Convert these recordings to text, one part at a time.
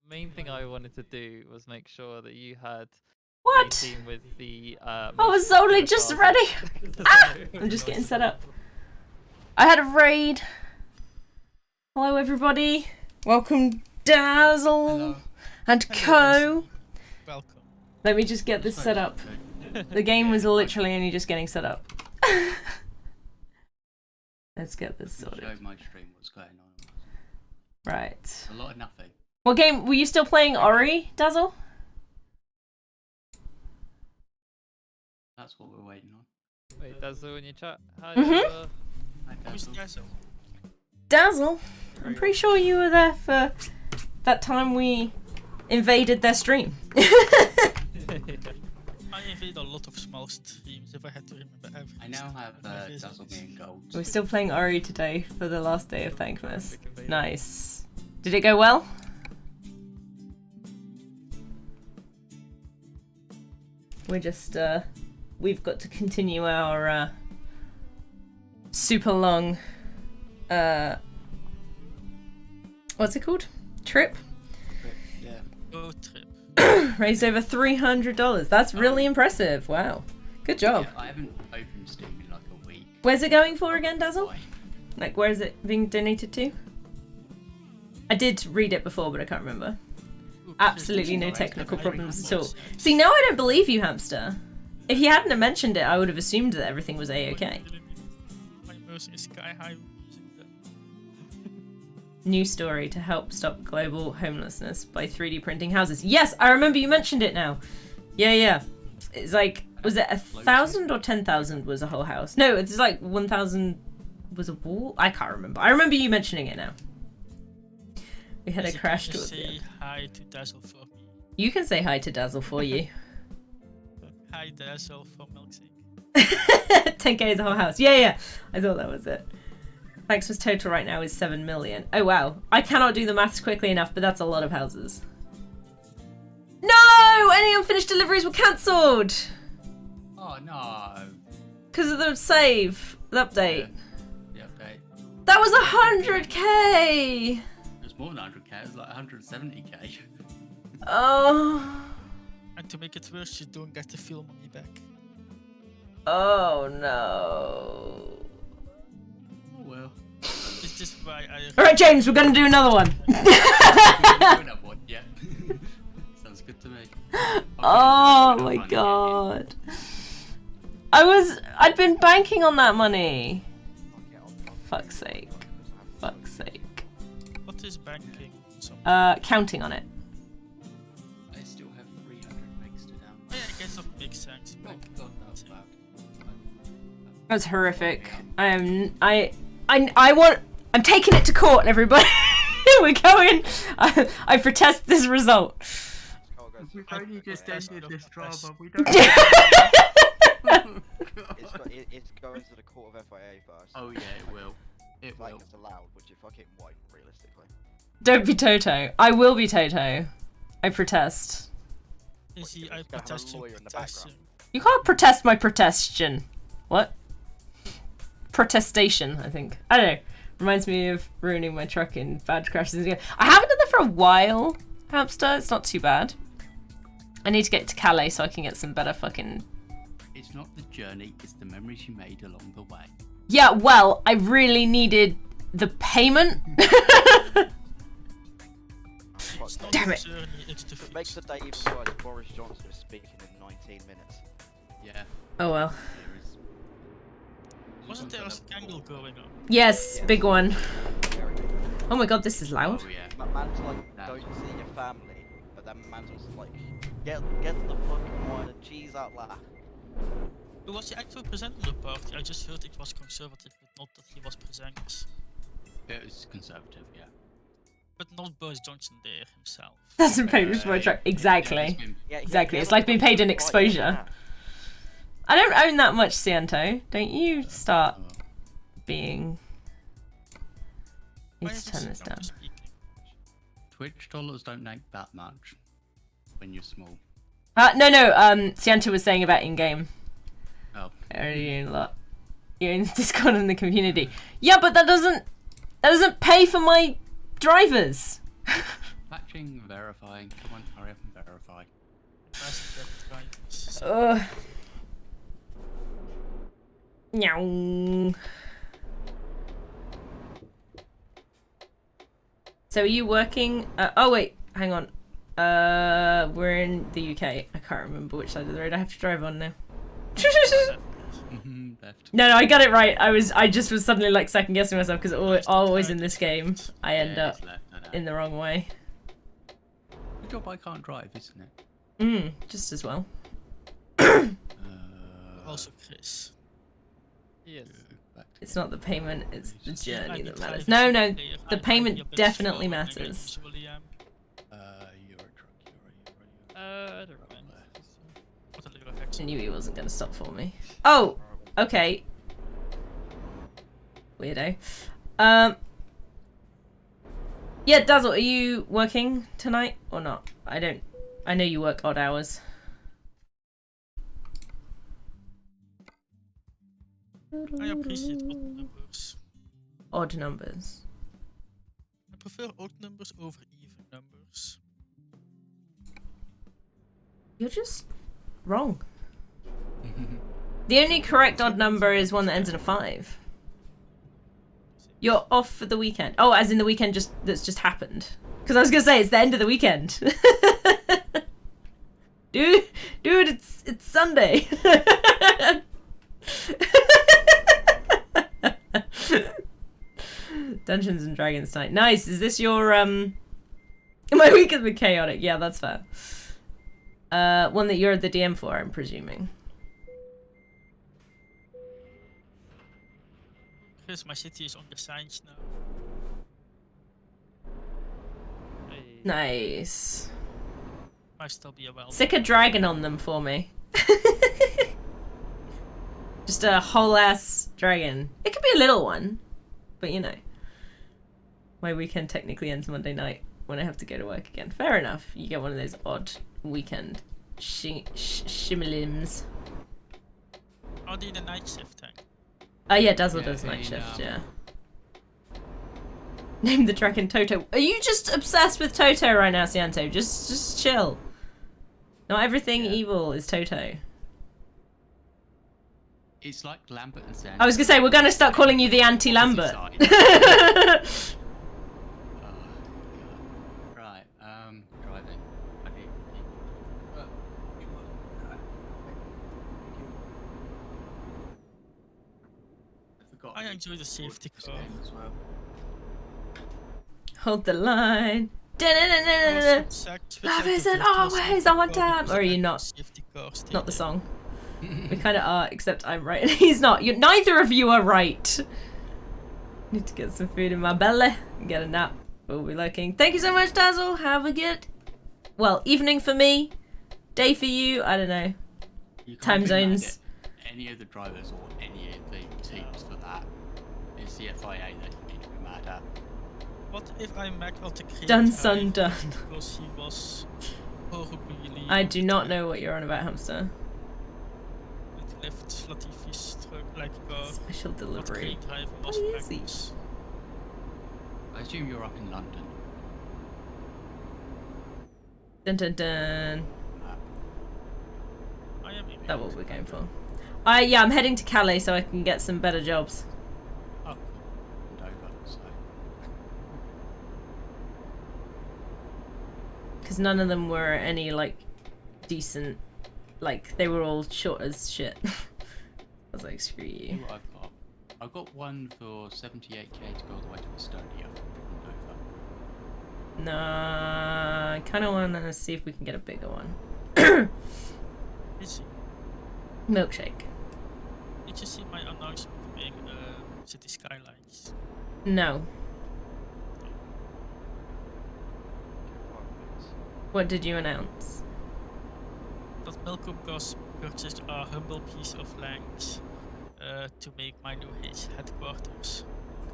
main thing I wanted to do was make sure that you had What? a team with the. I was only just ready. I'm just getting set up. I had a raid. Hello, everybody. Welcome, Dazzle. Hello. And Co. Welcome. Let me just get this set up. The game was literally only just getting set up. Let's get this sorted. Show my stream what's going on. Right. A lot of nothing. What game? Were you still playing Ori, Dazzle? That's what we're waiting on. Wait, Dazzle in your chat. Hi, Mhm. Dazzle. Who's Dazzle? Dazzle? I'm pretty sure you were there for that time we invaded their stream. I invaded a lot of small streams if I had to remember everything. I now have Dazzle being gold. We're still playing Ori today for the last day of Thankmas. Nice. Did it go well? We're just, we've got to continue our, super long, what's it called? Trip? Yeah. Road trip. Raised over $300. That's really impressive. Wow. Good job. Yeah, I haven't opened Steam in like a week. Where's it going for again, Dazzle? Why? Like, where is it being donated to? I did read it before, but I can't remember. Absolutely no technical problems at all. See, now I don't believe you, Hamster. If you hadn't have mentioned it, I would have assumed that everything was a-okay. My mouse is sky high. New story to help stop global homelessness by 3D printing houses. Yes, I remember you mentioned it now. Yeah. It's like, was it 1,000 or 10,000 was a whole house? No, it's like 1,000 was a wall? I can't remember. I remember you mentioning it now. We had a crash towards the end. Say hi to Dazzle for me. You can say hi to Dazzle for you. Hi Dazzle for milkshake. 10k is a whole house. Yeah. I thought that was it. Thanks for total right now is 7 million. Oh wow. I cannot do the maths quickly enough, but that's a lot of houses. No! Any unfinished deliveries were cancelled! Oh no. Because of the save, the update. The update. That was 100k! It was more than 100k, it was like 170k. Oh. And to make it worse, you don't get the fuel money back. Oh no. Oh well. Is this why I... Alright, James, we're gonna do another one. Yeah. Sounds good to me. Oh my god. I'd been banking on that money. Fuck's sake. Fuck's sake. What is banking? Counting on it. I still have 300 megs to download. Yeah, I guess that makes sense. Oh god, that's bad. That's horrific. I'm taking it to court, everybody. We're going. I protest this result. We've only just ended this drama. We don't. It's going to the court of FIA first. Oh yeah, it will. It will. It's allowed, which you fucking won't, realistically. Don't be Toto. I will be Toto. I protest. Izzy, I protest your protection. You can't protest my protestation. What? Protestation, I think. I don't know. Reminds me of ruining my truck in badge crashes again. I haven't done that for a while, Hamster. It's not too bad. I need to get to Calais so I can get some better fucking... It's not the journey, it's the memories you made along the way. Yeah, well, I really needed the payment. Damn it. It makes the day even worse. Boris Johnson is speaking in 19 minutes. Yeah. Oh well. Wasn't there a scandal going on? Yes, big one. Oh my god, this is loud. Oh yeah. Man's like, don't see your family, but then man's just like, get the fucking wine and cheese out loud. Who was the actual president of the party? I just heard it was conservative, but not that he was president. It was conservative, yeah. But not Boris Johnson there himself. Doesn't pay for my truck. Exactly. Exactly. It's like being paid in exposure. I don't own that much, Ciento. Don't you start being... Need to turn this down. Twitch dollars don't make that much when you're small. No, Ciento was saying about in-game. Oh. I already own a lot. You own Discord in the community. Yeah, but that doesn't pay for my drivers. Fact refreshing, verifying. Come on, hurry up and verify. Meow. So are you working? Oh wait, hang on. We're in the UK. I can't remember which side of the road I have to drive on now. Left. No, I got it right. I just was suddenly like second guessing myself because always in this game I end up It's left, I know. in the wrong way. Good job I can't drive, isn't it? Just as well. Also, Chris. Yes. Back to It's not the payment, it's the journey that matters. driving No, simulator, the I'm payment a bit definitely slower than I matters. usually am. you're a truck, I don't mind. What a little I effect. knew he wasn't going to stop for me. Oh, okay. Weirdo. Yeah, Dazzle, are you working tonight or not? I know you work odd hours. I appreciate odd numbers. Odd numbers. I prefer odd numbers over even numbers. You're just wrong. The only correct odd number is one that ends in a 5. You're off for the weekend. Oh, as in the weekend that's just happened. Because I was gonna say it's the end of the weekend. dude, it's Sunday. Dungeons and Dragons night. Nice. Is this your My week has been chaotic. Yeah, that's fair. One that you're the DM for, I'm presuming. Chris, my city is on the signs now. Hey. Nice. Might still be a well. Stick a dragon on them for me. Just a whole ass dragon. It could be a little one, but you know. My weekend technically ends Monday night when I have to go to work again. Fair enough. You get one of those odd weekend shimilims. I'll do the night shift thing. Oh yeah, Dazzle Yeah, does night hey, shift, um, yeah. Name the dragon Toto. Are you just obsessed with Toto right now, Cianto? Just chill. Not everything Yeah. evil is Toto. It's like Lambert and Sand. I was gonna say, we're gonna start calling you the anti-Lambert. Right, driving. Okay. I enjoy the safety car. as well. Hold the line. Love isn't always on time. Or are you not? Not the song. We kind of are, except I'm right and he's not. Neither of you are right. Need to get some food in my belly and get a nap. We'll be looking. Thank you so much, Dazzle. Have a good, well, evening for me, day for you. I don't know. You can't Time be mad zones. at any of the drivers or any of the teams for that. It's the FIA that you need to be mad at. What if I met what the creator Done, son, done. because he was horribly. I do not know what you're on about, hamster. It left Latifi's truck like a car. Special What delivery. great driver was What is he? Magnus. I assume you're up in London. Dun dun dun. I am in That's what we're going for. Yeah, I'm heading to Calais so I can get some better jobs. Oh, And over, so. Because none of them were any, like, decent. Like, they were all short as shit. I was like, screw See you. what I've got. I've got one for 78k to go all the way to Estonia and over. Nah, I kind of want to see if we can get a bigger one. is he? Milkshake. Did you see my announcement being City Skylines? No. What did you announce? That Malcolm Goss purchased a humble piece of land to make my new his headquarters.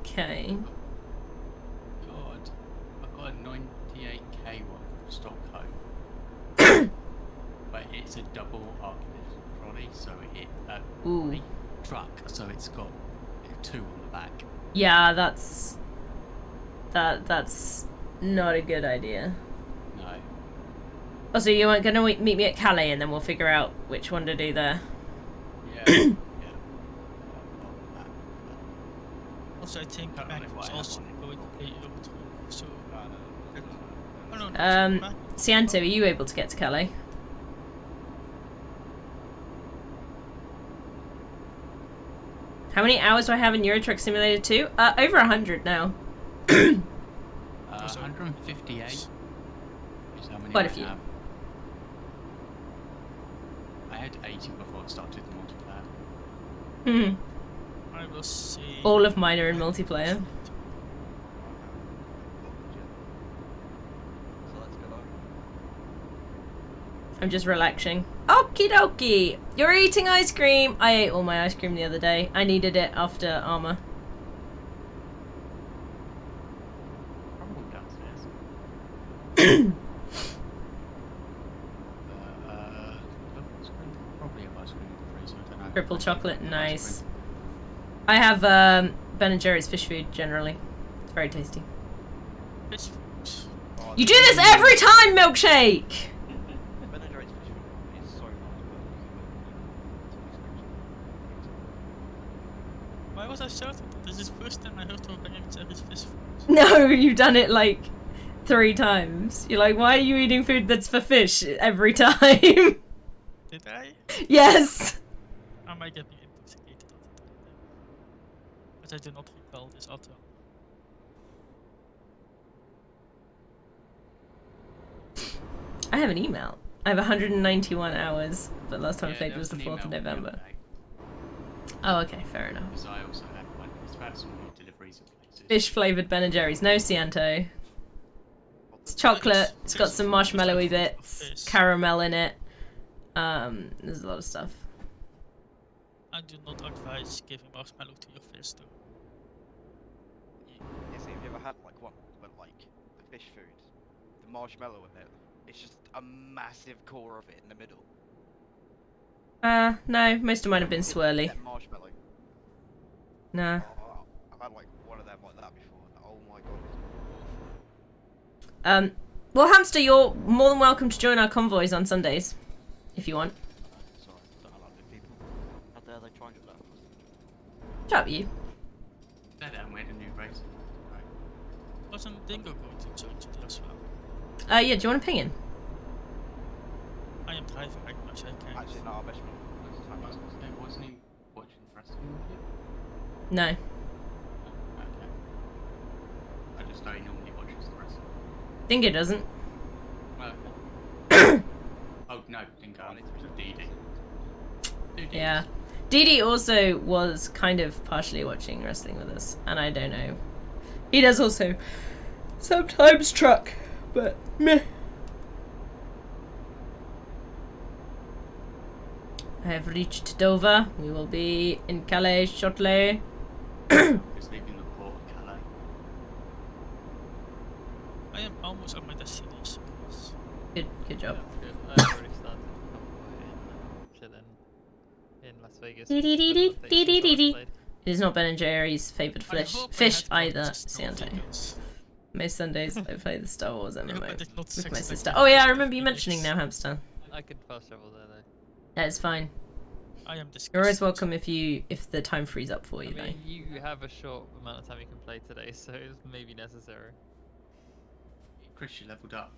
Okay. God, I've got a 98k one from Stockholm. But it's a double architect trolley, so Ooh. trolley truck, so it's got 2 on the back. Yeah, that's not a good idea. Oh, so you weren't gonna meet me at Calais, and then we'll figure out which one to do there. Yeah. Yeah. Also, I think I don't know Mac if was I have also one. going to play Eurotrip, so... I don't know. Mac- Cianto, are you able to get to Calais? How many hours do I have in Euro Truck Simulator 2? Over 100 now. 158 is how many Quite a I few. have. I had 80 before I started the multiplayer. Hmm. I will see... All of mine are in multiplayer. So let's go on. I'm just relaxing. Okie dokie! You're eating ice cream! I ate all my ice cream the other day. I needed it after armor. Probably downstairs. Probably have ice cream in the freezer. I don't know. Triple Probably chocolate, ice nice. cream. I have Ben and Jerry's fish food generally. It's very tasty. Fish foods. Oh, You do this every time, Milkshake! Ben and Jerry's fish food is so nice, Why was I shouting? This is the first time I heard of Ben and Jerry's fish foods. No, you've done it like 3 times. You're like, why are you eating food that's for fish every time? Did I? Yes! Am I getting intoxicated all the time? But I do not recall this at all. I have an email. I have 191 hours, but last time I Yeah, played there was the an 4th of email the other November. day, Oh, okay, fair enough. because I also had one. It's about some new deliveries of places. Fish flavoured Ben and Jerry's. No Cianto. It's chocolate. It's got some marshmallowy bits, caramel in it. There's a lot of stuff. I do not advise giving marshmallow to your fish though. Yes, have you ever had like one where like the fish food, the marshmallow in it, it's just a massive core of it in the middle. No, most of mine have been It's swirly. that marshmallow. Nah. Oh, I've had like one of them like that before. And oh my god, it's awful. Well, Hamster, you're more than welcome to join our convoys on Sundays, if you want. Sorry, don't allow new people. How dare they try and do that? Shut up, you. There, we had a new race. Right. Wasn't Dingo going to join today as well? Yeah, do you want to ping in? I am driving right now, so I can't. Actually, no, I bet you Wasn't he watching wrestling with you? No. Okay. I just know he normally watches the wrestling. Dingo doesn't. Okay. Oh no, didn't go. I need to be Dee Dee. Yeah. Dee Dee also was kind of partially watching wrestling with us, and I don't know. He does also sometimes truck, but meh. I have reached Dover. We will be in Calais shortly. Just leaving the port of Calais. I am almost at my destination. Yes. Good job. I've already started chilling in Las Vegas. It is not Ben and Jerry's favourite I fish, hope I fish had either, practiced no Cianto. videos. Most Sundays I play the Star Wars I hope I MMO did not with sex my like sister. you Oh yeah, I did remember you with mentioning Felix. now, Hamster. I could fast travel there though. Yeah, it's fine. I am disgusted. You're always welcome if the time frees up for I you, though. mean, you have a short amount of time you can play today, so it's maybe necessary. Chris, you leveled up.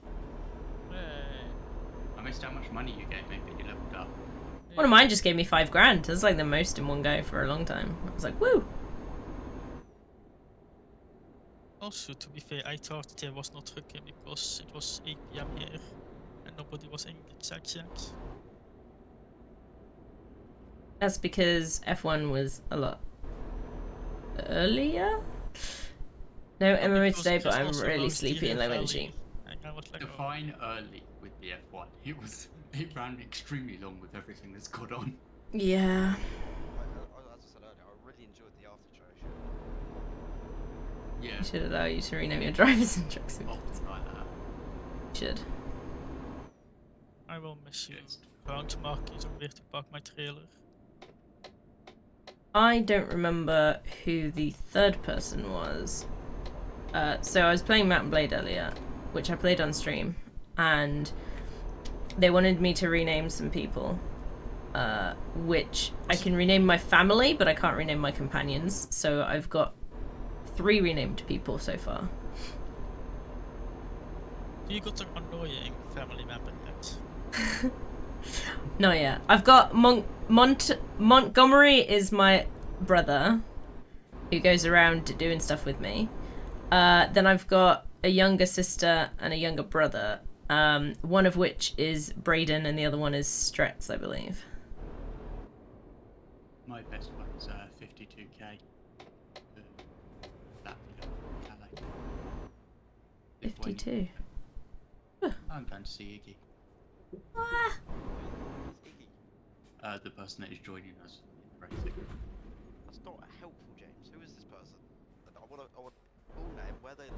Hey. I missed how much money you gave me, but you leveled up. One of mine just gave me $5,000. That's like the most in one go for a long time. I was like, woo! Also, to be fair, I thought there was not trucking because it was 8 PM here and nobody was in the chat yet. That's because F1 was a lot earlier? No MMO Because today, it but was I'm also really most sleepy and low early, energy. And I was like, oh, Define early with the F1. It ran extremely long with everything that's got on. Yeah. As I said earlier, I really enjoyed the after show. Yeah. I should allow you to rename your drivers and trucks. Often like that. Should. I will miss you. Yes. Round markers on where to park my trailer. I don't remember who the third person was. So I was playing Mount and Blade earlier, which I played on stream, and they wanted me to rename some people. Which I can rename my family, but I can't rename my companions. So I've got 3 renamed people so far. Do you got an annoying family member yet? No, yeah. I've got Montgomery is my brother who goes around doing stuff with me. Then I've got a younger sister and a younger brother. One of which is Braden and the other one is Stretz, I believe. My best one's 52k. That Calais. 52. I'm going to see Iggy. Ah. The person that is joining us in racing. That's not helpful, James. Who is this person? I want full name. Where they?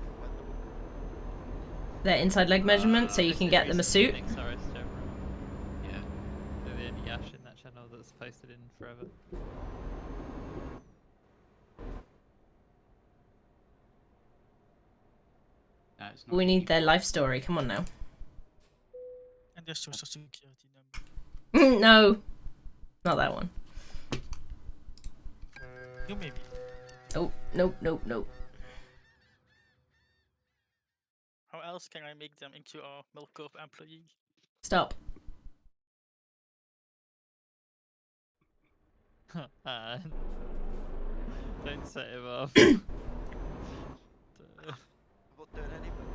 Their inside leg measurement, so you can get them a suit. Sorry, Yeah. they're the only Yash in that channel that's posted in forever. No, it's not We need Iggy. their life story. Come on now. And there's social security number. No, not that one. You maybe. Oh, nope, nope, nope. How else can I make them into a Milk Corp employee? Stop. Don't set him off. I'm not doing anything.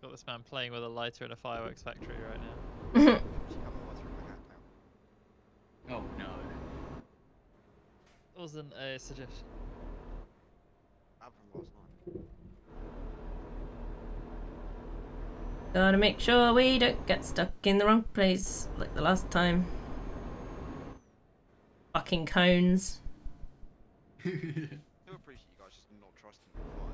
Got this man playing with a lighter in a fireworks factory right now. She come and watch my hat now. Oh no. Wasn't a suggestion. I'm from last night. Gotta make sure we don't get stuck in the wrong place like the last time. Fucking cones. I do appreciate you guys just not trusting me to fly.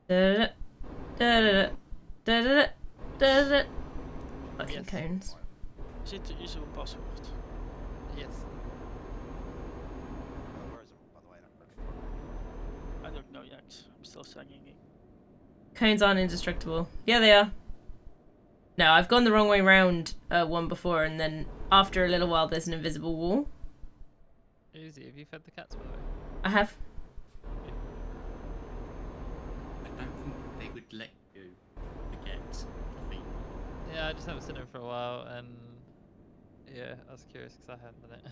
Da-da-da, da-da-da, da-da-da, da-da-da. Fucking Yes. cones. Is it the usual password? Yes. Where is it, by the way? I don't know yet. I'm still singing it. Cones aren't indestructible. Yeah, they are. No, I've gone the wrong way round one before, and then after a little while, there's an invisible wall. Uzi, have you fed the cats by the way? I have. I don't think they would let you forget coffee. Yeah, I just haven't seen him for a while, and yeah, I was curious because I hadn't done it.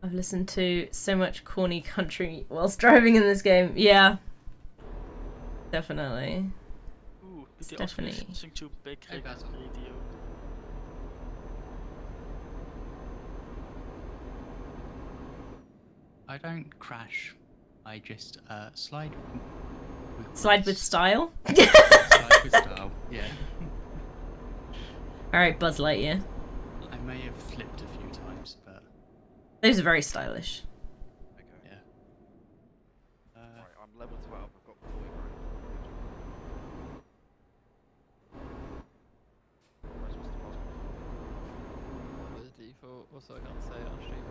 I've listened to so much corny country whilst driving in this game. Yeah. Definitely. Ooh, did they Stephanie. also listen to Big Hey, Rig Basil. Radio? I don't crash. I just slide. Slide with style. Slide with style. Yeah. Alright, Buzz Lightyear. I may have flipped a few times, but Those are very stylish. Okay. yeah. Right, I'm level 12. I've got 40 grand. Where's Mr. Boswell? The default, also I can't say it on stream.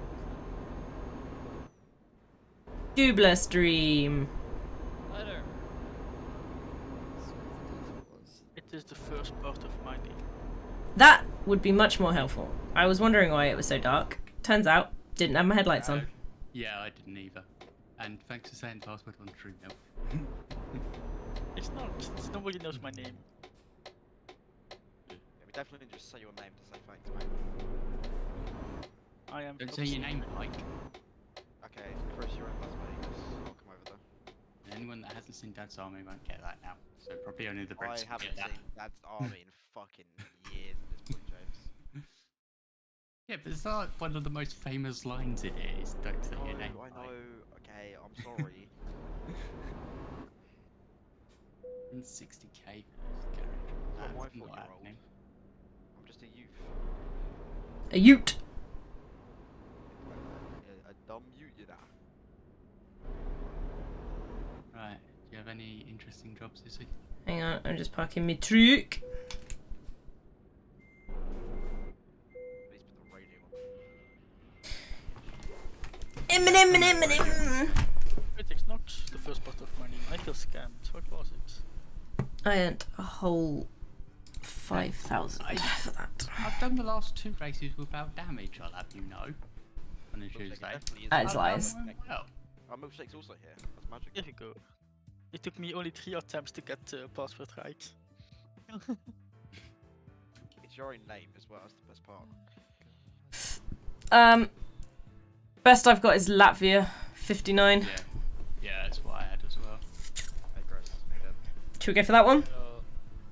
Dubler stream. I don't. That's what the default was. It is the first part of my name. That would be much more helpful. I was wondering why it was so dark. Turns out, didn't have my headlights on. Yeah, I didn't either. And thanks for saying password on stream now. It's not. Nobody knows my name. Yeah, we definitely didn't just say your name to say thanks, mate. I am. Don't say your name, Mike. Okay, Chris, you're in Las Vegas. I'll come over there. Anyone that hasn't seen Dad's Army won't get that now. So probably only the Brits I will haven't get that. seen Dad's Army in fucking years at this point, James. Yeah, but it's not one of the most famous lines in it. Is don't say your name. I Mike. know. Okay, I'm sorry. 60k It's for this not character. my That's fault not you're old. happening. I'm just a youth. A ute. A dumb youth, you know. Right. Do you have any interesting jobs this week? Hang on, I'm just parking my truck. Please put the radio on. Critics not the first part of money. I feel scammed. What was it? I earned a whole 5,000 for that. I've done the last 2 races without damage, I'll have you know. On a Tuesday. That is lies. Well, Our milkshake's also here. That's magic. There you go. It took me only 3 attempts to get the password right. It's your own name as well. That's the best part. Best I've got is Latvia, 59. yeah. Yeah, that's what I had as well. Hey, Chris. Hey, Deb. Should we go for that one?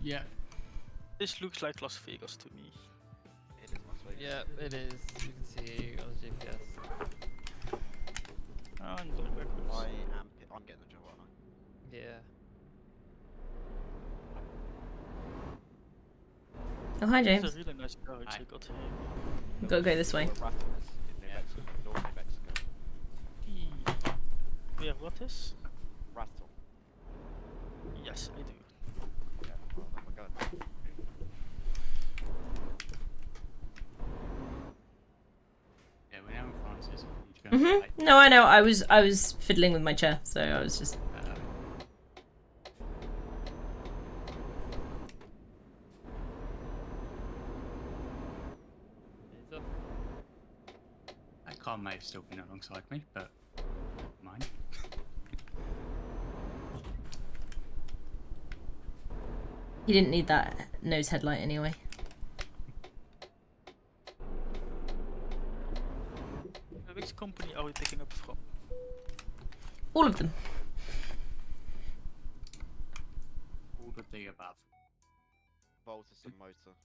Yeah. This looks like Las Vegas to me. It is Las Vegas. Yeah, it is. You can see on the GPS. I'm going backwards. I'm getting the job, aren't I? Yeah. Oh, hi, James. It's a really nice garage I got here. We've got to go this way. Rathmas in New Mexico, North New Mexico. We have what is? Rattle. Yes, I do. Yeah, well, oh my god. Yeah, we're now in Francis. We need to go and play. No, I know. I was fiddling with my chair, so I was just. He's up. That car may have still been alongside me, but mine. He didn't need that nose headlight anyway. Which company are we picking up from? All of them. All of the above. Voltus and motor.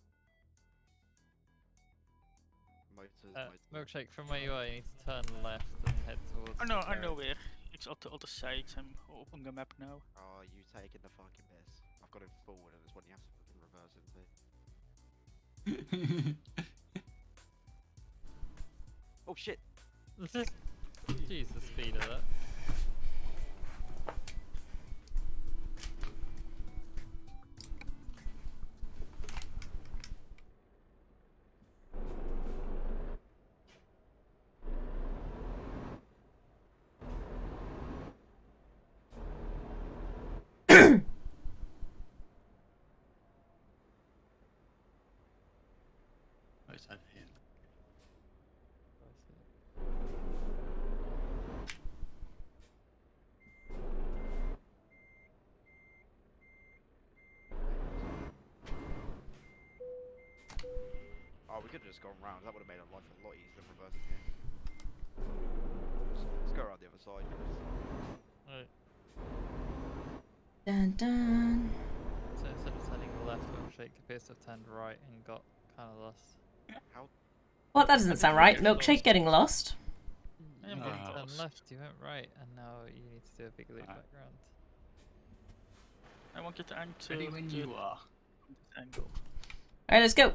Motors, Milkshake, from where you are, you need to turn left and head towards. I know the garage. where. It's on the other side. I'm opening the map now. Oh, you taking the fucking piss. I've got it forward and it's one you have to fucking reverse into. Oh shit! Jeez, the speed of that. Oh, it's over here. Oh, we could have just gone round. That would have made our life a lot easier than reversing here. Let's go around the other side. Right. Dun dun. So instead of turning left, Milkshake appears to have turned right and got kind of lost. How? What? That doesn't sound right. Milkshake getting lost. I am You getting turned close. left, you went right, and now you need to do a big loop Right. back round. I want you to enter Ready when you are. this angle. Alright, let's go.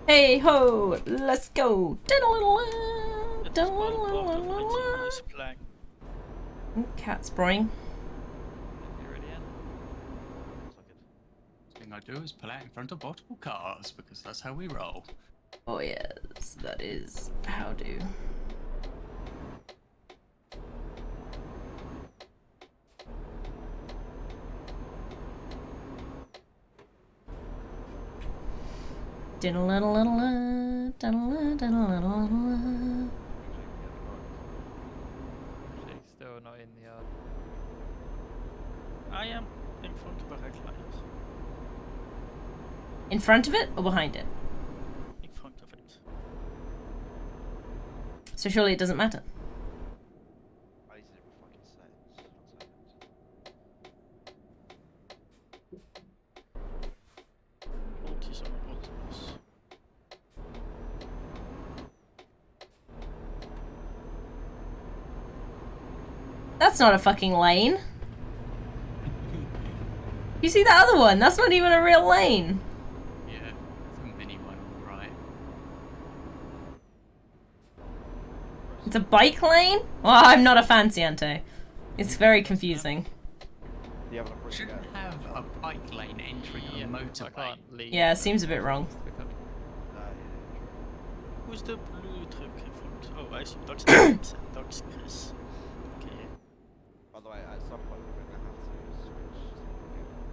Hey ho, let's go. It's all part of my team's plan. Cat's broing. You ready in? Looks like it. Thing I do is pull out in front of multiple cars because that's how we roll. Oh yes, that is how do. Milkshake's still not in the yard. I am in front of the red light. In front of it or behind it? In front of it. So surely it doesn't matter. I need to do my fucking settings. 1 second. Multis on Ultimus. That's not a fucking lane. You see that other one? That's not even a real lane. Yeah, it's a mini one on the right. It's a bike lane? Well, I'm not a fancy Ante. It's very confusing. you having a pretty Shouldn't go? have a bike lane entering Yeah, a I motorway. can't leave. Yeah, it so seems a bit wrong. just pick up. Who's the blue truck in front? Oh, I see Docs and Docs Chris. Okay. By the way, at some point we're gonna have to switch to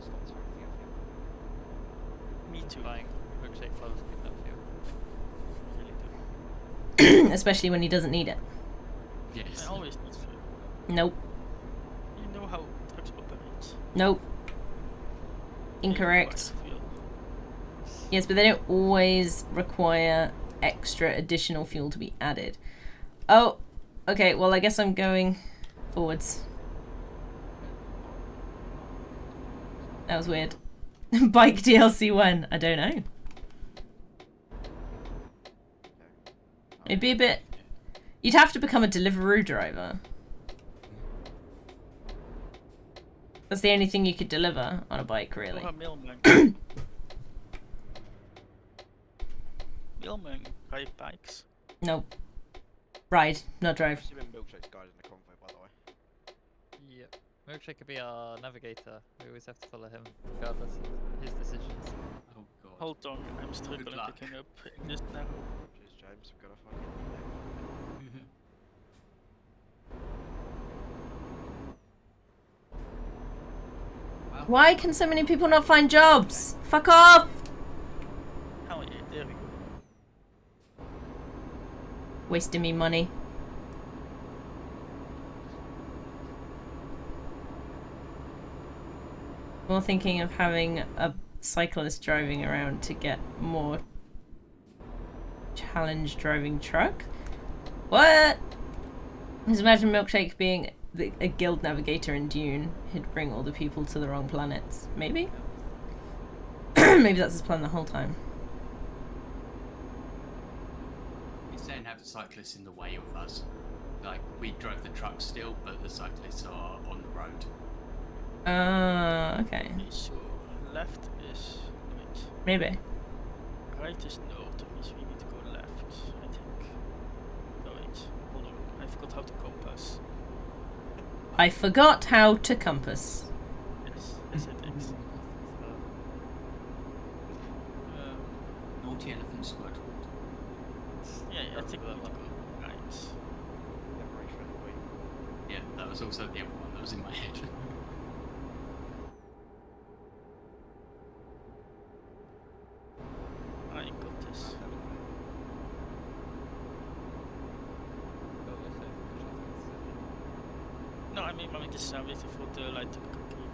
stop to everything I think. Me too. Buying milkshake clothes, keep that fuel. Really do. Especially when he doesn't need it. Yes. I always need fuel. Nope. You know how trucks operate. Nope. They Incorrect. require fuel. Yes, but they don't always require extra additional fuel to be added. Oh, okay, well I guess I'm going forwards. That was weird. Bike DLC when? I don't know. It'd be a bit... You'd have to become a Deliveroo driver. That's the only thing you could deliver on a bike, really. Or a mailman. Mailman drive bikes. Nope. Ride, not drive. Assuming Milkshake's guiding the convoy, by the way. Yep. Milkshake could be our navigator. We always have to follow him, regardless of his decisions. Oh god. Hold on, I'm struggling luck. picking up in this narrow. Cheers, James. We've got a fucking. Well, Why can so many people not find jobs? Fuck off! Hell yeah, there we go. Wasting me money. More thinking of having a cyclist driving around to get more challenge driving truck. What? Just imagine Milkshake being a guild navigator in Dune. He'd bring all the people to the wrong planets. Maybe? Maybe that's his plan the whole time. He's saying have the cyclists in the way of us. Like, we drove the truck still, but the cyclists are on the road. Okay. Okay, so left is wait. Maybe. Right is north, that means we need to go left, I think. No wait, hold on. I forgot how to compass. I forgot how to compass. Yes, yes it is. Naughty Elephant Squad. Yeah, I think we need to go right. Yeah, that was also the other one that was in my head. I got this. No, I mean, I'm just waiting for the light to become green.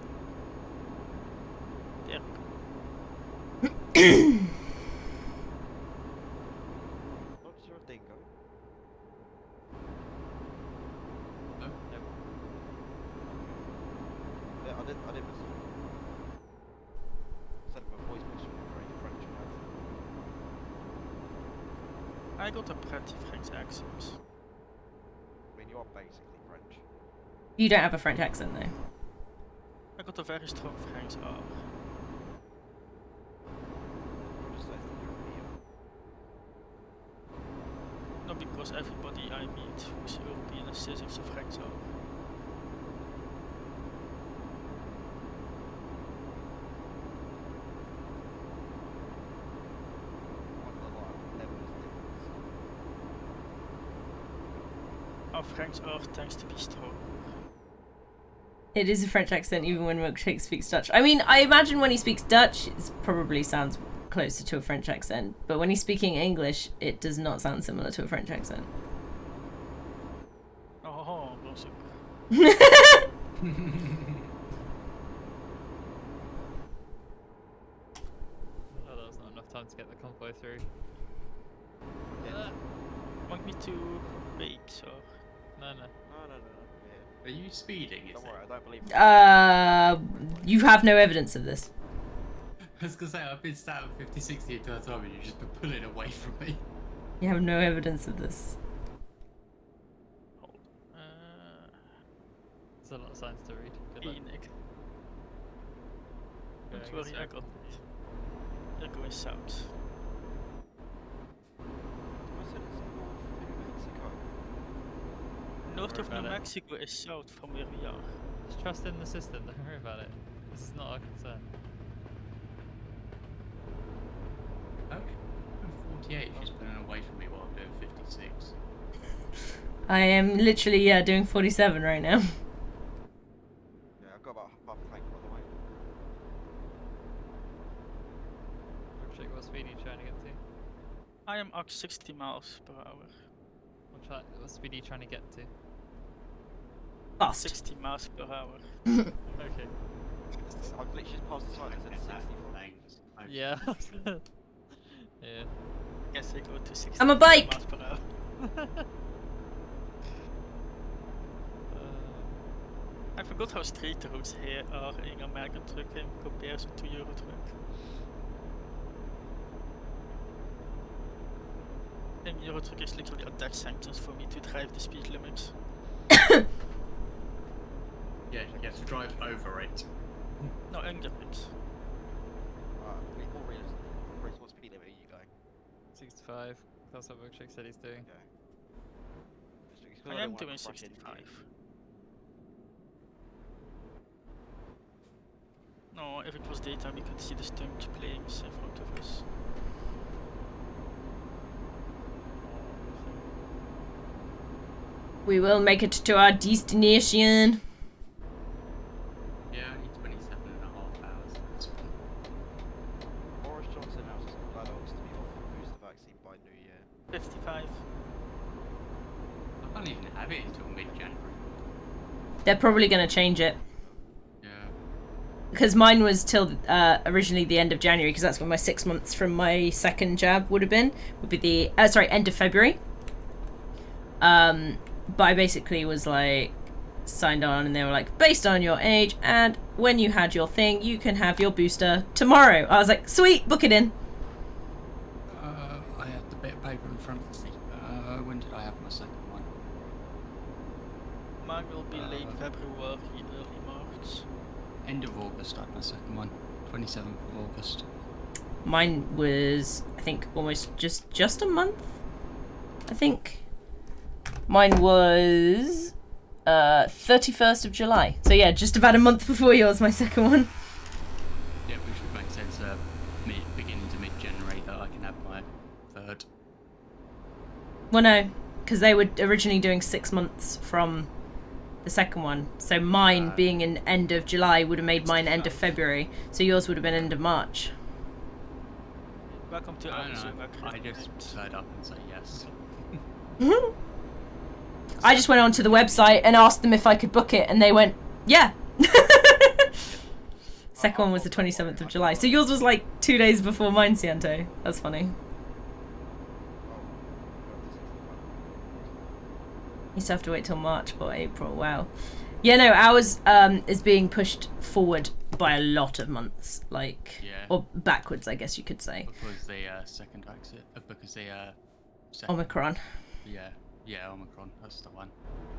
There we go. What does your thing go? Yeah, I didn't listen. Said my voice was very French. I got a pretty French accent. I mean, you are basically French. You don't have a French accent though. I got a very strong French R. I'll just say it's the European. No, because everybody I meet who's European says it's a French R. Our French R tends to be strong. It is a French accent even when Milkshake speaks Dutch. I mean, I imagine when he speaks Dutch, it probably sounds closer to a French accent. But when he's speaking English, it does not sound similar to a French accent. Oh, bonjour. Oh, that was not enough time to get the convoy through. Want me to wait or? No, no. No. Yeah. Are you speeding? Is Don't it? worry, I don't believe it. You have no evidence of this. I was gonna say, I've been sat at 50, 60 entire time and you've just been pulling away from me. You have no evidence of this. Hold. There's a lot of signs to read. Good luck. Phoenix. Going Don't worry, I got it. They're going south. I said it's north of New Mexico. North of Worry New about it. Mexico is south from where we are. Just trust in the system, don't worry about it. This is not our concern. Okay. 48, she's been away from me while I'm doing 56. I am literally, yeah, doing 47 right now. Yeah, I've got about half a tank by the way. Check what speed are you trying to get to? I am at 60 miles per hour. What speed are you trying to get to? Fast. 60 miles per hour. Okay. I've literally just passed the sign that said 60. Thanks. Yeah. Yeah. Guess I go to 60 I'm a bike! miles per hour. I forgot how street roads here are in American truck in comparison to Euro truck. In Euro truck is literally a death sentence for me to drive the speed limits. Yeah, you have to drive over it. No, under it. More realistically, Chris, what speed limit are you going? 65. That's what Milkshake said he's doing. Okay. Just because I am don't wanna doing crash into you. 65. No, if it was daytime, we could see the stunk playing in front of us. We will make it to our destination. Yeah, only 27 and a half hours. That's fine. Boris Johnson announces all adults to be offered booster vaccine by New Year. 55. I can't even have it until mid-January. They're probably going to change it. Yeah. Because mine was till originally the end of January, because that's when my 6 months from my second jab would have been. Would be the, end of February. But I basically was like, signed on and they were like, based on your age and when you had your thing, you can have your booster tomorrow. I was like, sweet, book it in. I had the bit of paper in front of me. When did I have my second one? Mine will be late February, early March. End of August I had my second one. 27th of August. Mine was, I think, almost just a month. I think. Mine was 31st of July. So yeah, just about a month before yours, my second one. Yeah, which would make sense. Beginning to mid-January that I can have my third. Well, no, because they were originally doing 6 months from the second one. So mine being in end of July would have made mine end of February. So yours would have been end of March. Welcome to I Arizona. don't know. I just turn up and say yes. I just went onto the website and asked them if I could book it, and they went, yeah. Second one was the 27th of July. So yours was like 2 days before mine, Ciento. That's funny. You still have to wait till March or April. Wow. Yeah, no, ours is being pushed forward by a lot of months, like, Yeah. or backwards, I guess you could say. Because the second exit, because the second, Omicron. yeah, Omicron. That's the one.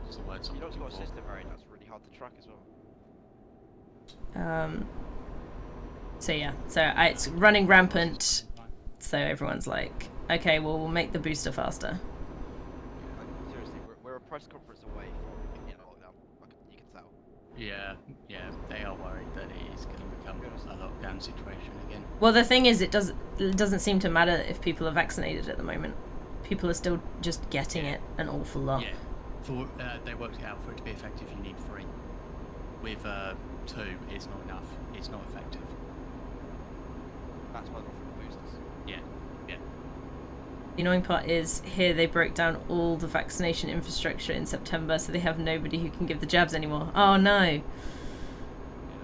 That's the words I'm You know, it's looking got a for. system variant that's really hard to track as well. So yeah, so it's running rampant. So everyone's like, okay, well, we'll make the booster faster. Like, seriously, we're a press conference away from Indiana lockdown. Like, you can tell. Yeah, they are worried that it is going to become a lockdown situation again. Well, the thing is, it doesn't seem to matter if people are vaccinated at the moment. People are still just getting it an awful lot. Yeah, they worked it out for it to be effective. You need 3. With 2, it's not enough. It's not effective. That's why they're offering the boosters. Yeah. The annoying part is here they broke down all the vaccination infrastructure in September, so they have nobody who can give the jabs anymore. Oh no.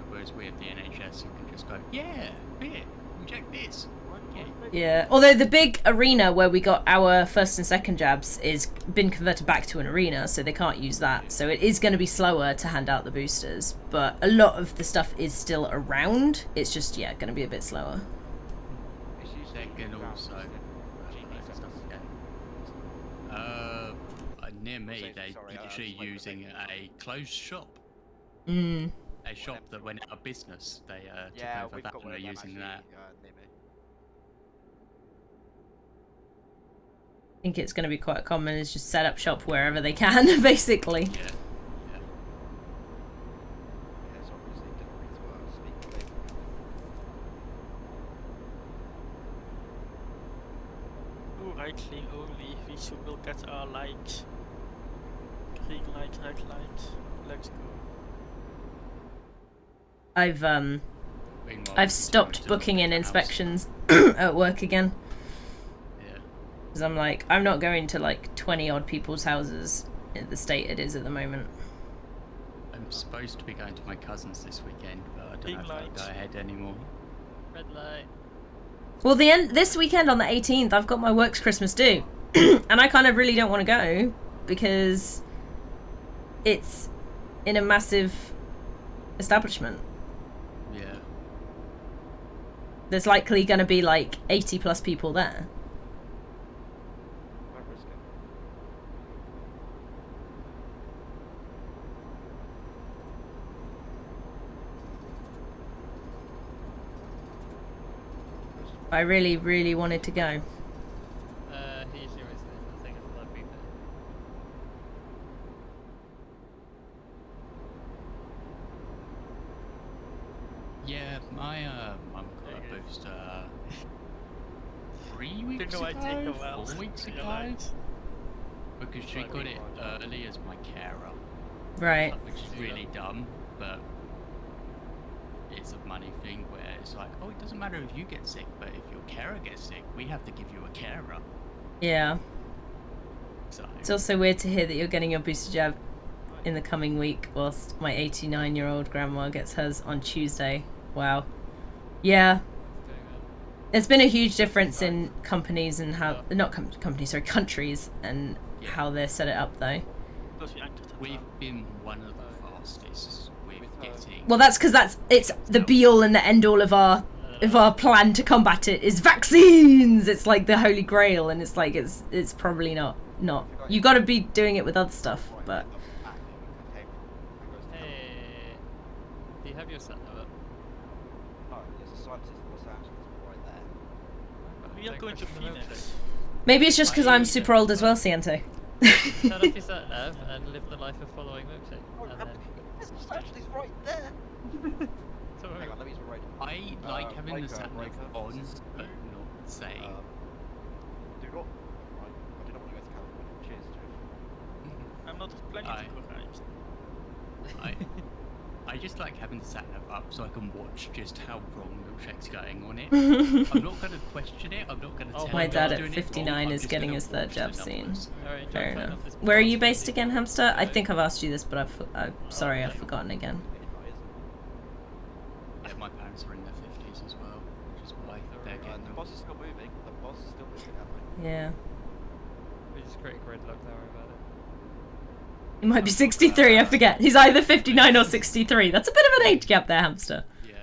Whereas we have the NHS who can just go, yeah, here, inject this. Yeah. Yeah, although the big arena where we got our first and second jabs is been converted back to an arena, so they can't use that. So it is going to be slower to hand out the boosters, but a lot of the stuff is still around. It's just, yeah, going to be a bit slower. It's usually They can around also. GP centres. Near me, Sorry, they're sorry, usually just wait for using me. a closed shop. Mm. A shop that went out of business. They took Yeah, over we've that got and one are of them using actually, that. near me. I think it's going to be quite common is just set up shop wherever they can, basically. Yeah. cycling only. We will get our light. Green light, red light. Let's go. Meanwhile, I've we stopped still booking in the house. inspections at work again. Yeah. Because I'm like, I'm not going to like 20 odd people's houses in the state it is at the moment. I'm supposed to be going to my cousin's this weekend, but I don't Green know if I'll light. go ahead anymore. Red light. Well, this weekend on the 18th, I've got my work's Christmas do. And I kind of really don't want to go because it's in a massive establishment. Yeah. There's likely going to be like 80 plus people there. Don't risk it. I really, really wanted to go. He usually always says the thing of like people. Yeah, my mum got There a you go. booster 3 weeks Didn't know I'd take a ago, while 4 to weeks ago, realise. because she Might got be it right. early as my carer, Right. which is really dumb, but it's a money thing where it's like, oh, it doesn't matter if you get sick, but if your carer gets sick, we have to give you a carer. Yeah. So It's also weird to hear that you're getting your booster jab in the coming week whilst my 89-year-old grandma gets hers on Tuesday. Wow. Yeah. What's going on? There's been a huge difference in companies and how... Not companies, sorry, countries and Yeah. how they set it up, though. Because we entered the we've town. been one of the fastest with getting. Well, that's because it's the be-all and the end-all of our plan to combat it is vaccines. It's like the holy grail, and it's like it's probably not. You got to be doing it with other stuff, Right, but the back that came from, that goes to Hey, do you have your set up? No, there's a sign that says Los Angeles right there. We are going to Phoenix. maybe it's just because I'm super old as well, Ciento. Turn off your sat nav and live the life of following milkshake. Oh, And then there's Los Angeles right there! so Hang on, let me just write. I like having the breaker, sat nav breaker. on, but not saying. Do not. Right, I do not want to go to California. Cheers, Jeff. I'm not planning Aye. to go, guys. I just like having the sat nav up so I can watch just how wrong Milkshake's going on it. I'm not going to question it. I'm not going to Oh, tell My him dad he's at doing it 59 wrong, I'm is just getting gonna his third watch the jab soon. numbers. Alright, Fair turn enough. off this Where are you podcast based and again, leave Hamster? I the- think I've asked you this, but I'm sorry, I've okay. forgotten again. Yeah, my parents are in their 50s as well, which is why they're getting The them. boss is still moving. The boss is still moving that way. Yeah. We just create gridlock, don't worry about it. He might be 63, I forget. He's either 59 or 63. That's a bit of an age gap there, Hamster. Yeah,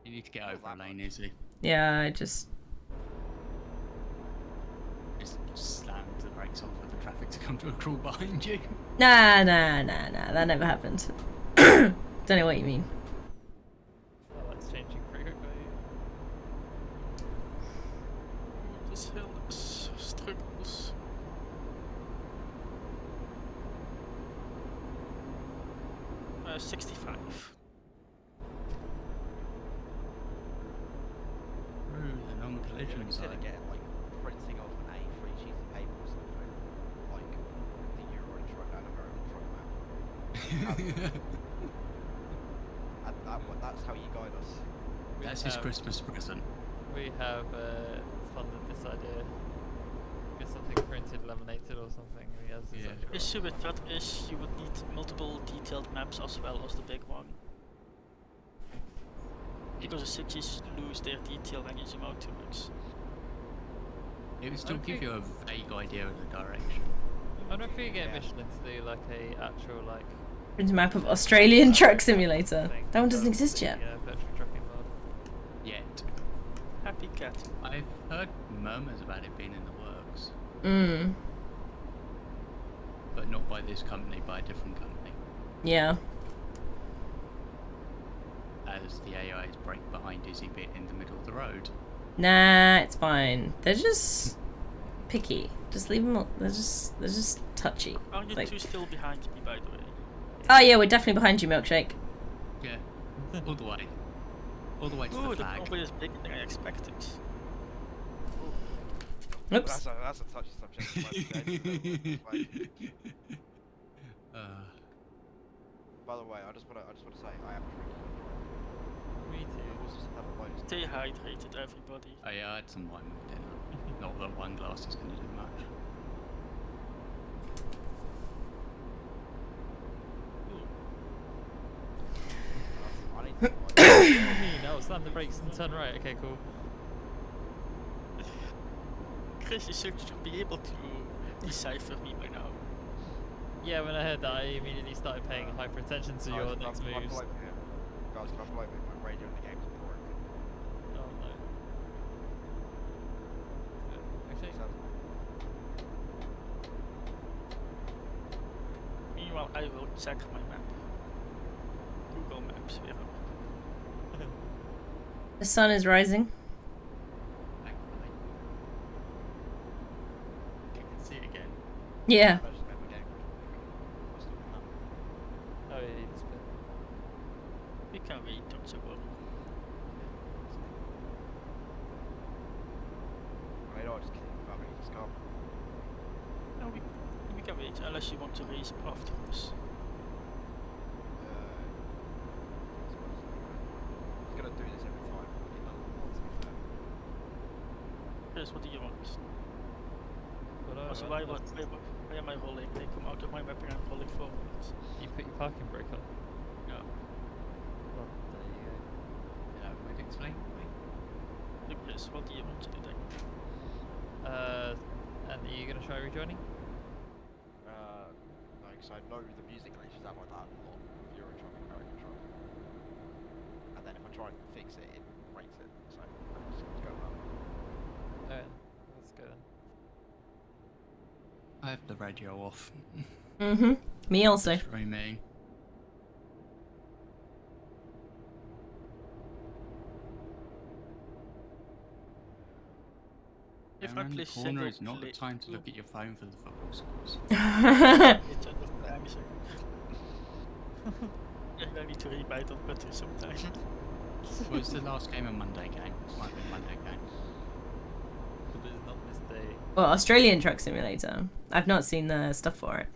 you need to get over a lane, Izzy. Yeah, I just... Just slam the brakes on for the traffic to come to a crawl behind you. Nah, that never happened. Don't know what you mean. Oh, that's changing pretty quickly. This hill is struggles. Uh, 65. Ooh, the non-collision Consider side. getting like printing off an A3 sheet of paper or something, like the Euro truck and American truck map. That's how you guide us. We That's his have- Christmas present. We have funded this idea. Get something printed, laminated or something. He has this Yeah. idea. The issue with that is you would need multiple detailed maps as well as the big one. Because the cities lose their detail when you zoom out too much. It would still give Okay. you a vague idea of the direction. I wonder if we get Yeah. Michelin to do like a actual like Print a map of Australian Truck Simulator. That one doesn't exist yet. Yeah, virtual trucking mod. Yet. Happy cat. I've heard murmurs about it being in the works, Mm. but not by this company, by a different company. Yeah. As the AIs break behind Izzy bit in the middle of the road. Nah, it's fine. They're just picky. Just leave them. They're just touchy. Are you Like- two still behind me, by the way? Oh yeah, we're definitely behind you, Milkshake. Yeah, all the way. All the way to Ooh, the the flag. convoy is bigger than I expected. Oops. That's a touchy subject. By the way, I just want to say I am drinking. Me too. I also have a load. Stay hydrated, everybody. I had some wine with dinner. Not that one glass is going to do much. I need to No, slam the brakes and turn right. Okay, cool. Chris, you should be able to decipher me by now. Yeah, when I heard that, I immediately started paying hyper attention to your next moves. Guys, can I blow it? My radio in the game's broken. Oh no. Actually, Meanwhile, I will check my map. Google Maps, weer. The sun is rising. Thankfully. You can see it again. Yeah. I just made my game. Must have been that. oh yeah, you just bit. We can wait, don't you worry. I mean, I'll just keep having it just go. No, we can wait, unless you want to race afterwards. He's gonna do this every time. He doesn't want to be fair. Chris, what do you want? But Also, why am I rolling? They come out of my map and I'm rolling forwards. you put your parking brake on. Yeah. Well, there you go. Yeah, would explain. Look, Chris, what do you want to do then? And are you gonna try rejoining? No, because I know the music glitches out like that a lot with Eurotron and American Truck. And then if I try and fix it, it breaks it. So I'm just going to go with that. Alright, let's go then. I have the radio off. Mm-hmm. Me also. Streaming. If I Around the play corner single is not the play- time to look at your phone for the football scores. It's under the action. I need to remind on better sometime. What was the last game? A Monday game? Might be a Monday game. But it's not this day. Well, Australian Truck Simulator. I've not seen the stuff for it.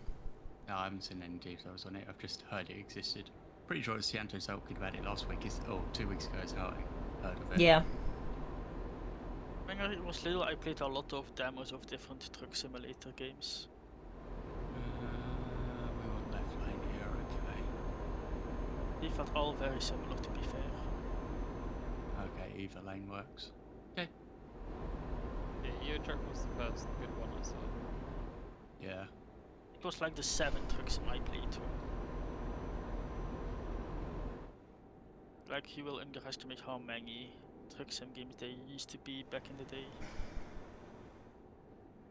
No, I haven't seen any details on it. I've just heard it existed. Pretty sure Sianto talked about it last week, or 2 weeks ago is how I heard of it. Yeah. When I was little, I played a lot of demos of different truck simulator games. We want left lane here, okay. They felt all very similar, to be fair. Okay, either lane works. Okay. Yeah, your truck was the first good one I saw. Yeah. It was like the 7 trucks in my playthrough. Like, you will underestimate how many truck sim games there used to be back in the day.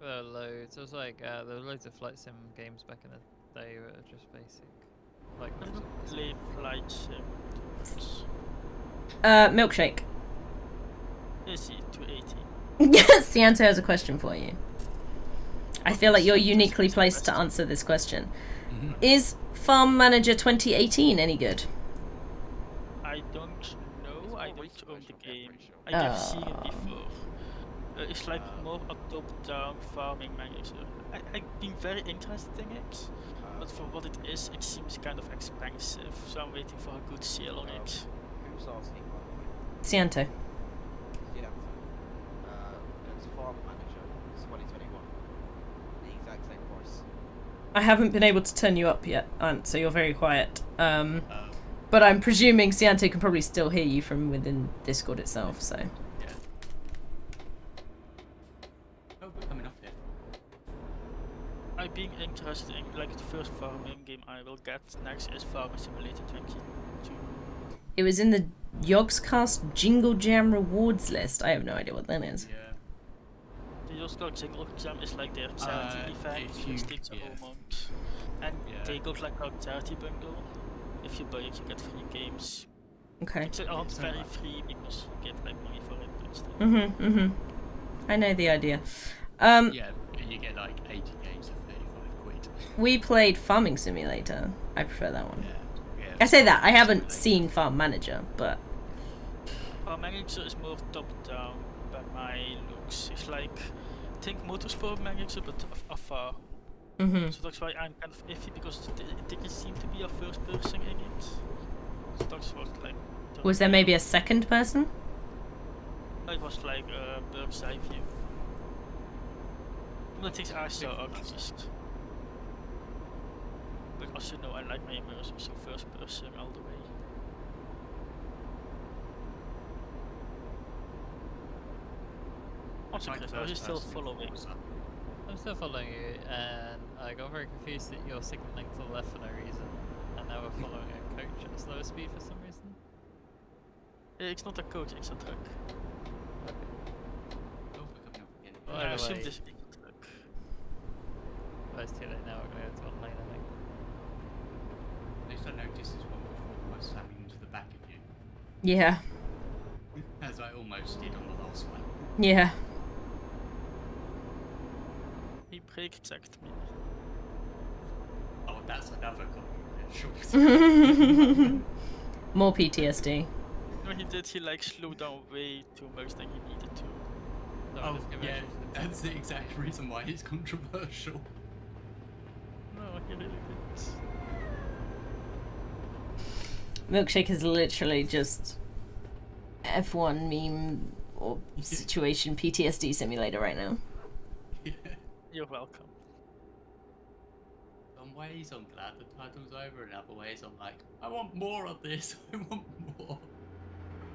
There were loads. It was like there were loads of flight sim games back in the day that were just basic. Like I don't play flight sim trucks. Milkshake. Is he 280? Sianto has a question for you. I feel like you're uniquely placed to answer this question. Is Farm Manager 2018 any good? I don't know, I more don't recent own version the of it, I'm game. pretty sure. I have seen it before. It's like more a top-down farming manager. I've been very interested in it, but for what it is, it seems kind of expensive, so I'm waiting for a good sale on it. Who's asking, by the way? Sianto. Yeah. It's Farm Manager 2021. The exact same price. I haven't been able to turn you up yet, Ant, so you're very quiet. But I'm presuming Sianto can probably still hear you from within Discord itself, so. Yeah. Oh, we're coming off here. I'm being interested in, like, the first farming game I will get next is Farming Simulator 22. It was in the Yogscast Jingle Jam rewards list. I have no idea what that is. Yeah. The just got Jingle Jam is like their charity event, if you- which takes a yeah. whole month. And Yeah. they got like a charity bundle. If you buy it, you get free games. Okay. It's not so very much. free because you give like money for it, but still. I know the idea. Yeah, you get like 80 games for 35 quid. We played Farming Simulator. I prefer that one. Yeah. I say that, I haven't seen Farm Manager, but... Our manager is more top down by my looks. It's like think motorsport mechanics a bit afar. Mm-hmm. So that's why I'm kind of iffy because it didn't seem to be a first person in it. So that's what like. Was there maybe a second person? It was like a bird's eye view. The things I saw at least. But as you know, I like my immersive, so first person all the way. Also, Like Chris, are you first still person following? Forza. I'm still following you, and I got very confused that you're signalling to the left for no reason, and now we're following a coach at a slower speed for some reason. It's not a coach, it's a truck. Oh, we're coming up again. By I the assume way- this is a truck. But it's too late now, we're gonna go to one lane, I think. At least I noticed this one before I was slamming into the back of you, Yeah. as I almost did on the last one. Yeah. He brake checked me. Oh, that's another short. More PTSD. No, he did. He like slowed down way too much than he needed to. So Oh, I'm just gonna yeah, that's the exact reason why it's controversial. No, he really did. Milkshake is literally just F1 meme or situation PTSD simulator right now. Yeah. You're welcome. Some ways I'm glad the title's over, and other ways I'm like, I want more of this, I want more.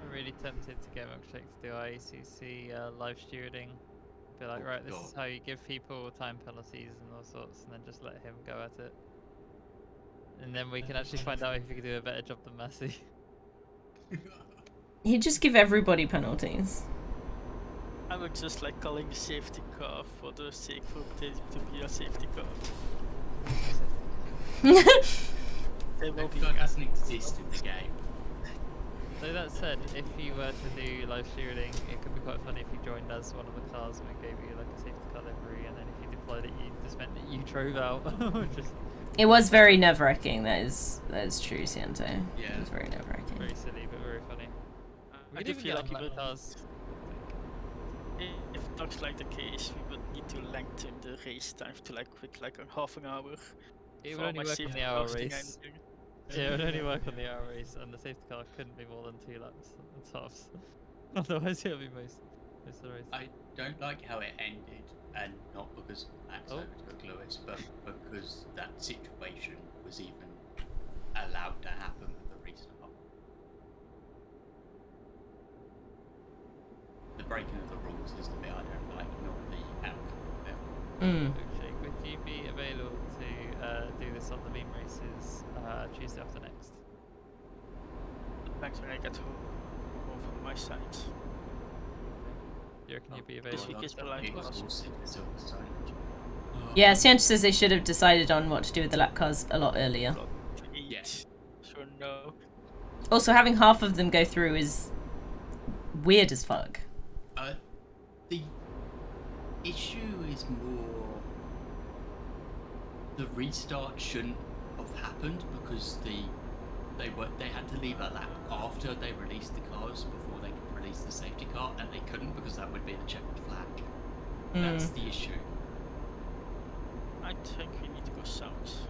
I'm really tempted to get Milkshake to do IECC live stewarding. Be like, Oh, right, this is God. how you give people time penalties and all sorts, and then just let him go at it. And then we can actually find out if he can do a better job than Massey. He'd just give everybody penalties. I would just like calling the safety car for the sake for it to be a safety car. They will be. It doesn't exist in the game. So that said, if you were to do live stewarding, it could be quite funny if you joined as one of the cars and we gave you like a safety car livery, and then if you deployed it, you just meant that you drove out. Just It was very nerve-wracking. That is true, Siento. Yeah. It was very nerve-wracking. very silly, but very funny. We I could do even feel get like on we lap will. cars. If that's like the case, we would need to lengthen the race time to like quick like a half an hour. It for would only my work on safety the hour cars thing race. anything. Yeah, it would only work on the hour race, and the safety car couldn't be more than 2 laps tops. Otherwise, it'll be most of the race. I don't like how it ended, and not because Max Oh. overtook Lewis, but because that situation was even allowed to happen with the restart. The breaking of the rules is the bit I don't like, not the outcome of it. Mm. Okay, would you be available to do this on the meme races Tuesday after next? Thanks when I get home from my side. Do you reckon you'd be This available? week is on blind It was crossing. all Silver Stone. Yeah, Siento says they should have decided on what to do with the lap cars a lot earlier. Got to eat. Yes. So no. Also, having half of them go through is weird as fuck. The issue is more the restart shouldn't have happened because they had to leave a lap after they released the cars before they could release the safety car, and they couldn't because that would be the checkered flag. That's the issue. I think we need to go south.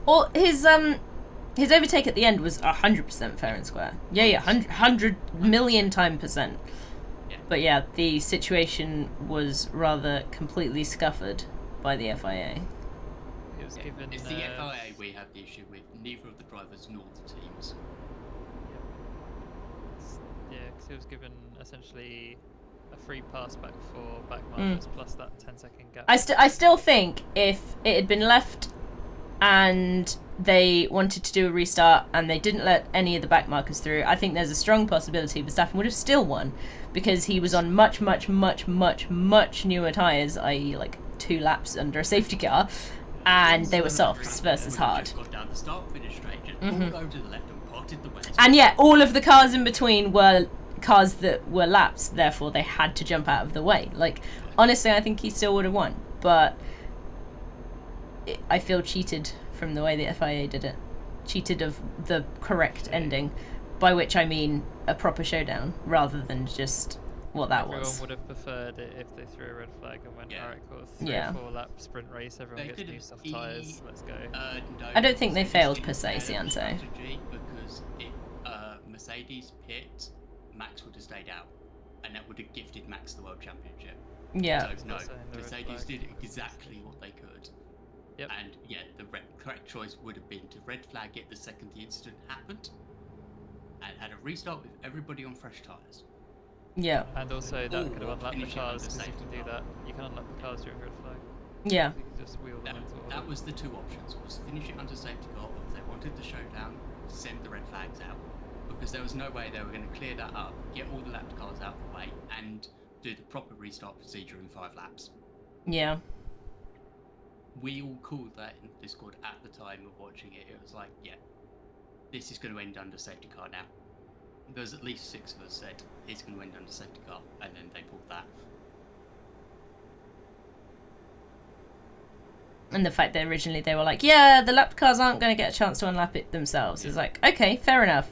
Or his overtake at the end was 100% fair and square. Yeah, 100 million time percent. Yeah. But yeah, the situation was rather completely scuppered by the FIA. It was Yeah. given. It's the FIA we have the issue with, neither of the drivers nor the teams. Yeah, because it was given essentially a free pass back for back markers plus that 10-second gap. I still think if it had been left and they wanted to do a restart and they didn't let any of the back markers through, I think there's a strong possibility Verstappen would have still won because he was on much newer tyres, i.e. like 2 laps under a safety car, and they were softs versus hard. Just got down the start finish straight, just all go to the left and parted the ways. And yet all of the cars in between were cars that were laps, therefore they had to jump out of the way. Like, honestly, I think he still would have won, but I feel cheated from the way the FIA did it. Cheated of the correct ending, by which I mean a proper showdown, rather than just what that Everyone was. would have preferred it if they threw a red flag and went, Yeah. alright, cool, 3 Yeah. or 4 lap sprint race, everyone They gets could new have soft tyres, let's go. No, I don't think they Mercedes failed didn't per se, fail the Cianto. strategy because if Mercedes pit, Max would have stayed out, and that would have gifted Max the world championship. Yeah. So no, Also in the red Mercedes flag. did exactly what they could. Yep. And yeah, the correct choice would have been to red flag it the second the incident happened, and had a restart with everybody on fresh tyres. Yeah. And also that could have Or unlocked the finish it cars, under because you safety can do car. that. You can unlock the cars during red flag. Yeah. You can just wheel them into order. That was the two options: was finish it under safety car, or if they wanted the showdown, send the red flags out, because there was no way they were going to clear that up, get all the lapped cars out of the way, and do the proper restart procedure in 5 laps. Yeah. We all called that in Discord at the time of watching it. It was like, yeah, this is going to end under safety car now. There's at least 6 of us said it's going to end under safety car, and then they pulled that. And the fact that originally they were like, yeah, the lap cars aren't going to get a chance to unlap it themselves. It's like, okay, fair enough.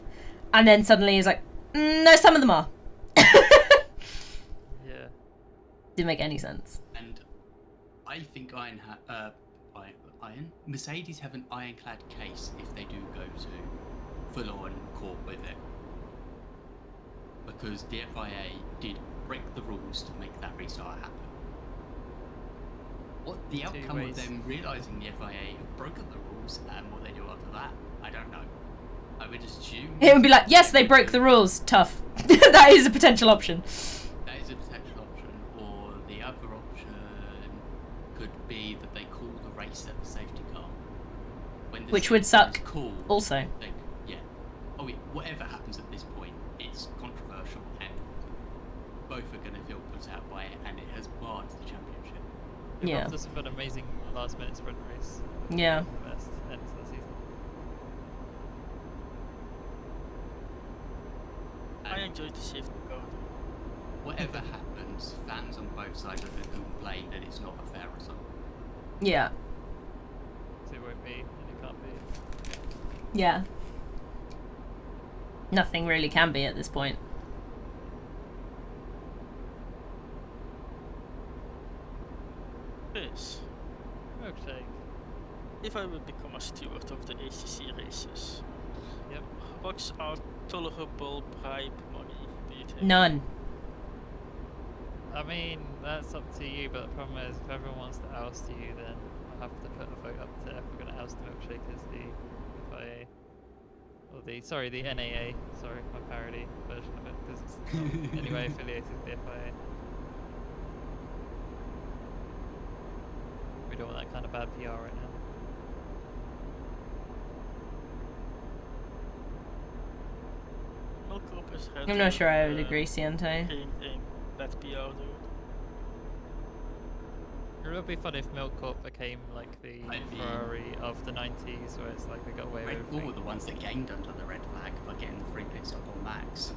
And then suddenly it's like, no, some of them are. Yeah. Didn't make any sense. And I think Mercedes have an ironclad case if they do go to full-on court with it, because the FIA did break the rules to make that restart happen. What the Two outcome ways. of them realising the FIA have broken the rules and what they do after that, I don't know. I would assume It would be like, yes, they broke the rules. Tough. That is a potential option. that is a potential option, or the other option could be that they call the race at the safety car. When the Which would safety car is suck called, Also. like, yeah. Oh yeah, whatever happens at this point, it's controversial and both are going to feel put out by it, and it has marred the championship. It Yeah. robbed us of an amazing last minute sprint race. Yeah. The best end to the season. I And enjoyed the safety car. whatever happens, fans on both sides are going to complain that it's not a fair result. Yeah. So it won't be, and it can't be. Yeah. Nothing really can be at this point. Chris, Milkshake. if I would become a steward of the ACC races, Yep. what's our tolerable bribe money, do you think? None. I mean, that's up to you, but the problem is if everyone wants to oust you, then I'll have to put a vote up to if we're going to oust the Milkshake as the FIA. Or the NAA, sorry, my parody version of it, because it's not in any way affiliated with the FIA. We don't want that kind of bad PR right now. Milcorp has had I'm not sure I would uh, agree, Cianto. in that PR dude. It would be fun if Milk Corp became like the I mean- Ferrari of the 90s, where it's like they got away with Red Bull were everything. the ones that gained under the red flag by getting the free pit stop on Max.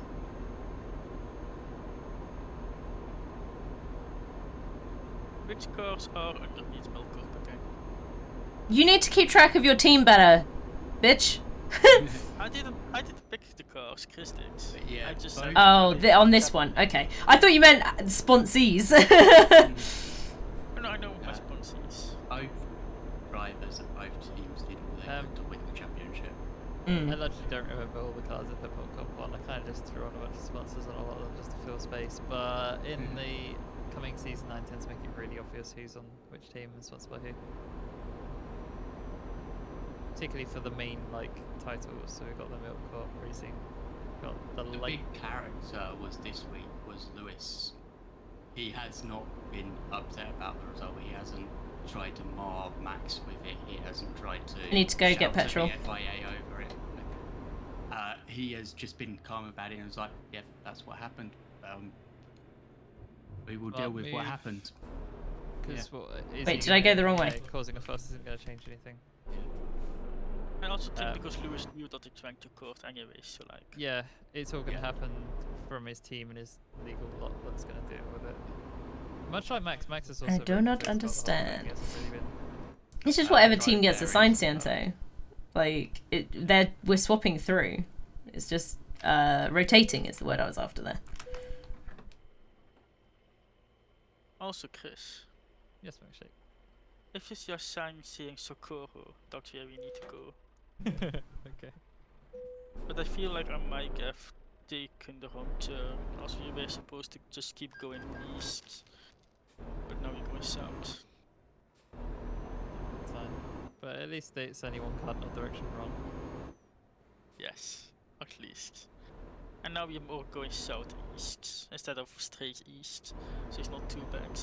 Which cars are underneath Milcorp again? You need to keep track of your team better, bitch. I didn't pick the cars, Chris did. But yeah, I just both- said Oh, on this one. Okay. I thought you meant sponsees. No, I know my sponsors. Both drivers of both teams did all they could to win the championship. I Mm. literally don't remember all the cars I put Milk Corp on. I kind of just threw on a bunch of sponsors and a lot of them just to fill space. But in the coming season, I intend to make it really obvious who's on which team and sponsored by who. Particularly for the main titles. So we've got the Milk Corp Racing, got the The light. big character was this week was Lewis. He has not been upset about the result. He hasn't tried to mar Max with it. He hasn't tried to. I need to go shout get at petrol. The FIA over it. He has just been calm about it and was like, "Yeah, that's what happened. We will Well, deal with what move. happened." Because Wait, did I go the wrong way? Causing a fuss isn't going to change anything. I also think Um, because Lewis knew that it went to court anyway, so like. Yeah, it's all going to Yeah. happen from his team and his legal lot that's going to deal with it. Much like Max, Max is also. I do very not pissed about the whole thing. understand. He hasn't really been- It's just I whatever tried team gets very assigned, hard. Cianto. Like, we're swapping through. It's just rotating is the word I was after there. Also, Chris, Yes, milkshake. if it's your sign saying Socorro, that's where we need to go. Okay. But I feel like I might have taken the wrong turn, as we were supposed to just keep going east. But now we're going south. That's fine. But at least it's only one cardinal direction wrong. Yes, at least. And now we're more going southeast instead of straight east, so it's not too bad.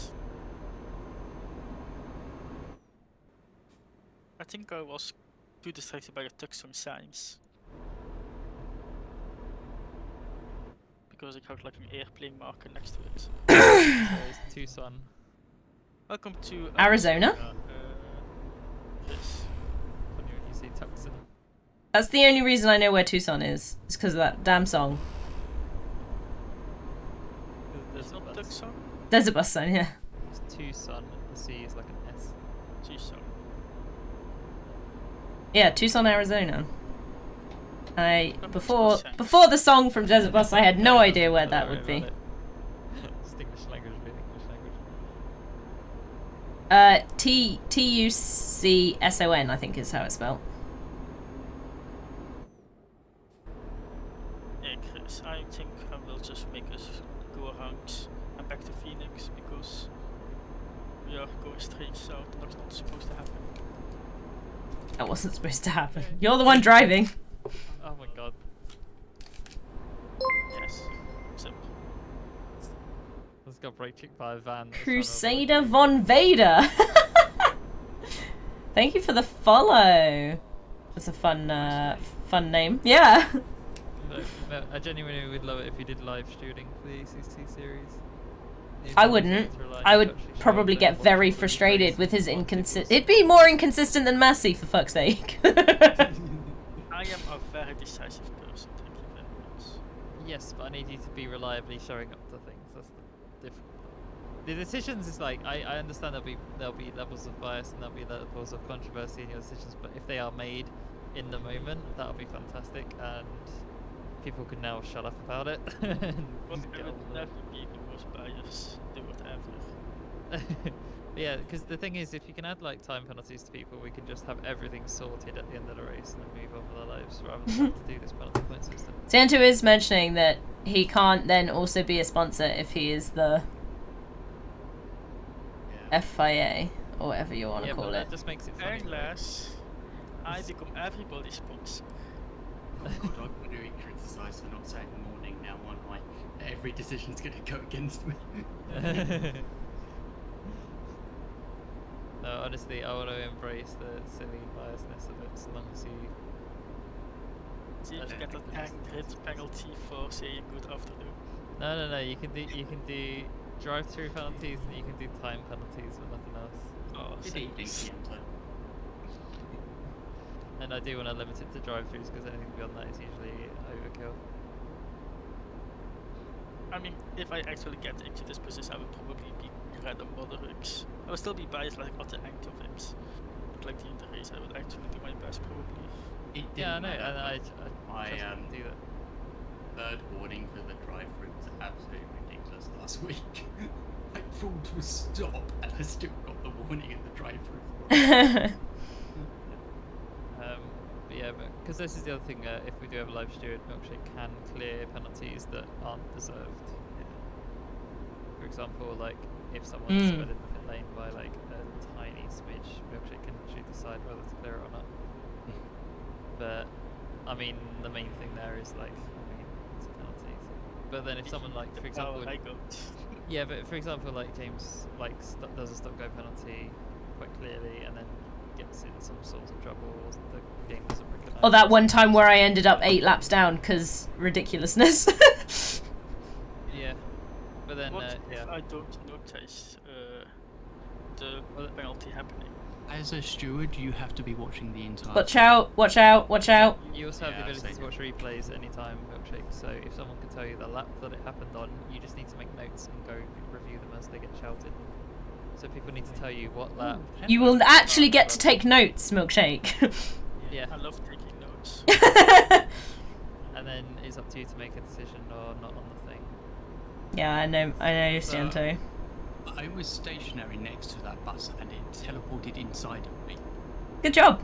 I think I was too distracted by the Tucson signs. Because it had like an airplane marker next to it. So it's Tucson. Welcome to Arizona? Yes. Funny when you see Tucson. That's the only reason I know where Tucson is. It's because of that damn song. There's It's a not bus. Tucson? There's a bus sign, yeah. It's Tucson. The C is like an S. Tucson. Yeah, Tucson, Arizona. Before Tucson. before the song from Desert Bus, I had no idea where that would be. It's English language, really English language. Tucson, I think is how it's spelled. Yeah, Chris, I think I will just make us go around and back to Phoenix because we are going straight south and that's not supposed to happen. That wasn't supposed to happen. You're the one driving. Oh my god. Yes. So, Let's go break kicked by a van. that's trying to Crusader avoid Von Vader. Thank you for the follow. That's a fun name. Yeah. you. But I genuinely would love it if you did live shooting for the ACC series. Even I if wouldn't. it's reliant I to would actually show probably up get and watch very all the frustrated replays with his on inconsistent. people's- It'd be more inconsistent than Massey, for fuck's sake. I am a very decisive person, thank you very much. Yes, but I need you to be reliably showing up to things. That's the difficult part. The decisions is like I understand there'll be levels of bias and there'll be levels of controversy in your decisions, but if they are made in the moment, that'll be fantastic, and people can now shut up about it. and But get I on would with it. never be the most biased, do whatever. Yeah, because the thing is, if you can add like time penalties to people, we can just have everything sorted at the end of the race and then move on with our lives rather than have to do this penalty point system. Santo is mentioning that he can't then also be a sponsor if he is the Yeah. FIA or whatever you want to Yeah, but call it. that just makes it funny. right? Unless I become everybody's sponsor. Oh god, I'm going to be criticised for not saying morning now, aren't I? Every decision's going to go against me. No, honestly, I want to embrace the silly biasness of it, so long as you. See if you I get a think 10 that's- grid penalty for saying good afternoon. No. You can do drive-through penalties and you can do time penalties, but nothing else. Oh, Good evening, Siento. And I do want to limit it to drive-throughs because anything beyond that is usually overkill. I mean, if I actually get into this position, I would probably be rather moderate. I would still be biased like at the end of it. But like during the race, I would actually do my best probably. It Yeah, I didn't know, matter, and I I, just um, wouldn't do that. third warning for the drive-through was absolutely ridiculous last week. I pulled to a stop and I still got the warning in the drive-through for it. But yeah, because this is the other thing. If we do have a live steward, Milkshake can clear penalties that aren't deserved. For example, like if someone's Mm. sped in the pit lane by like a tiny smidge, Milkshake can actually decide whether to clear it or not. But I mean, the main thing there is like, it's a penalty. But then if someone like, for example, I got. yeah, but for example, like James like does a stop go penalty quite clearly, and then gets in some sort of trouble, or the game doesn't recognise. Or that one time where I ended up 8 laps down because ridiculousness. Yeah, but then What yeah. if I don't notice the Well, penalty happening? As a steward, you have to be watching the entire Watch out, watch out, watch out. You also have the Yeah, ability same to watch replays at any time, Milkshake. So if someone can tell you the lap that it happened on, you just need to make notes and go review them as they get shouted. So people need to tell you what lap. You will actually get to take notes, Milkshake. Yeah, I love taking notes. and then it's up to you to make a decision or not on the thing. Yeah, I know, So- Santo. I was stationary next to that bus and it teleported inside of me. Good job.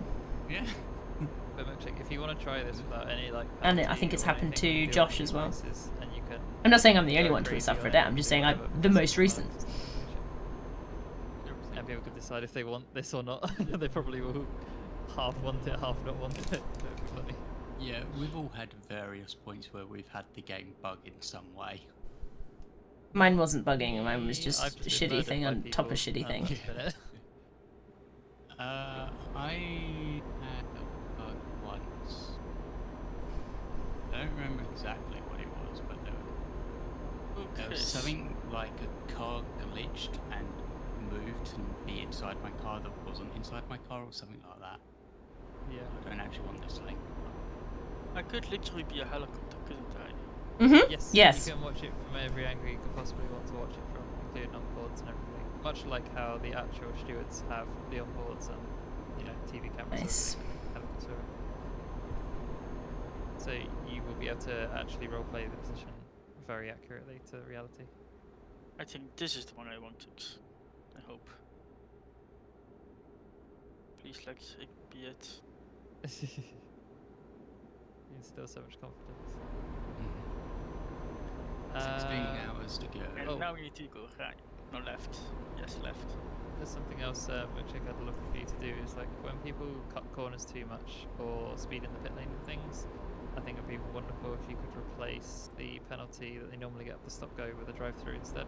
Yeah. But Milkshake, if you want to try this without any like, And I penalty think it's or happened anything, you to can do it Josh on as well. devices, and you can I'm not saying I'm the go only one to crazy suffer on that. it I'm just and saying do I whatever, the because most it's recent. just and people can decide if they want this or not. They probably will half want it, half not want it. That'd be funny. Yeah, we've all had various points where we've had the game bug in some way. Mine wasn't bugging. Mine was I've just a been shitty murdered thing by on top of people, shitty thing. that's been it. I had a bug once. I don't remember exactly what it was, but there was something like a car glitched and moved to be inside my car that wasn't inside my car or something like that. Yeah. I don't actually want this link. I could literally be a helicopter, couldn't I? Mhm. Yes. Yes. You can watch it from every angle you could possibly want to watch it from, including on boards and everything. Much like how the actual stewards have the onboards and TV cameras. Nice. Helicopter. So you will be able to actually roleplay the position very accurately to reality. I think this is the one I wanted. I hope. Please let it be it. You instill so much confidence. 16 hours to go. And Oh. now we need to go right. No, left. Yes, left. There's something else which I had a look for you to do is like when people cut corners too much or speed in the pit lane and things, I think it'd be wonderful if you could replace the penalty that they normally get for stop go with a drive through instead.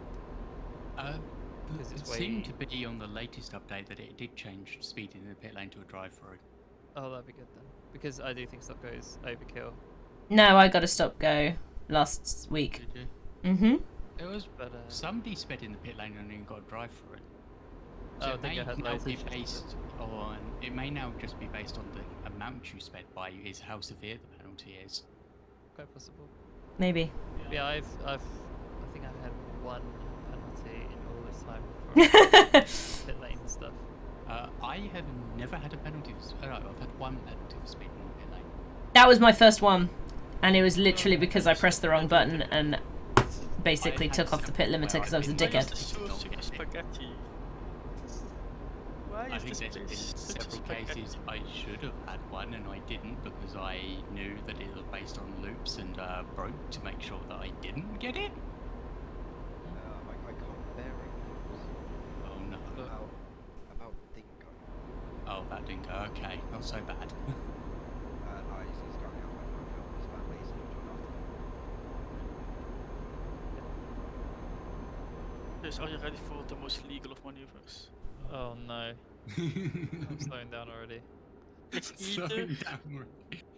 Because It it's seemed way- to be on the latest update that it did change speed in the pit lane to a drive-through. Oh, that'd be good then. Because I do think stop go is overkill. No, I got a stop go last week. Did you? Mhm. There was But somebody sped in the pit lane and then got a drive-through. So I it think may I had now loads be of changes. based on. It may now just be based on the amount you sped by is how severe the penalty is. Quite possible. Maybe. Yeah, I think I've had one penalty in all this time from pit lane stuff. I have never had a penalty. I've had one penalty for speeding in the pit lane. That was my first one, and it was literally because I pressed the wrong button and basically I've took had off the pit several limiter where because I was a I've been Why is dickhead. this so Don't such get a it. spaghetti? Why I is think this there's been place such a several spaghetti? cases I should have had one and I didn't because I knew that it was based on loops and broke to make sure that I didn't get it. I can't bear it. Oh no. About Dingo. Oh, that didn't go. Okay, not so bad. No, he's currently out by my film. His family's not joined after. Yes, are you ready for the most legal of maneuvers? Oh no, I'm slowing down already. It's Slowing either down.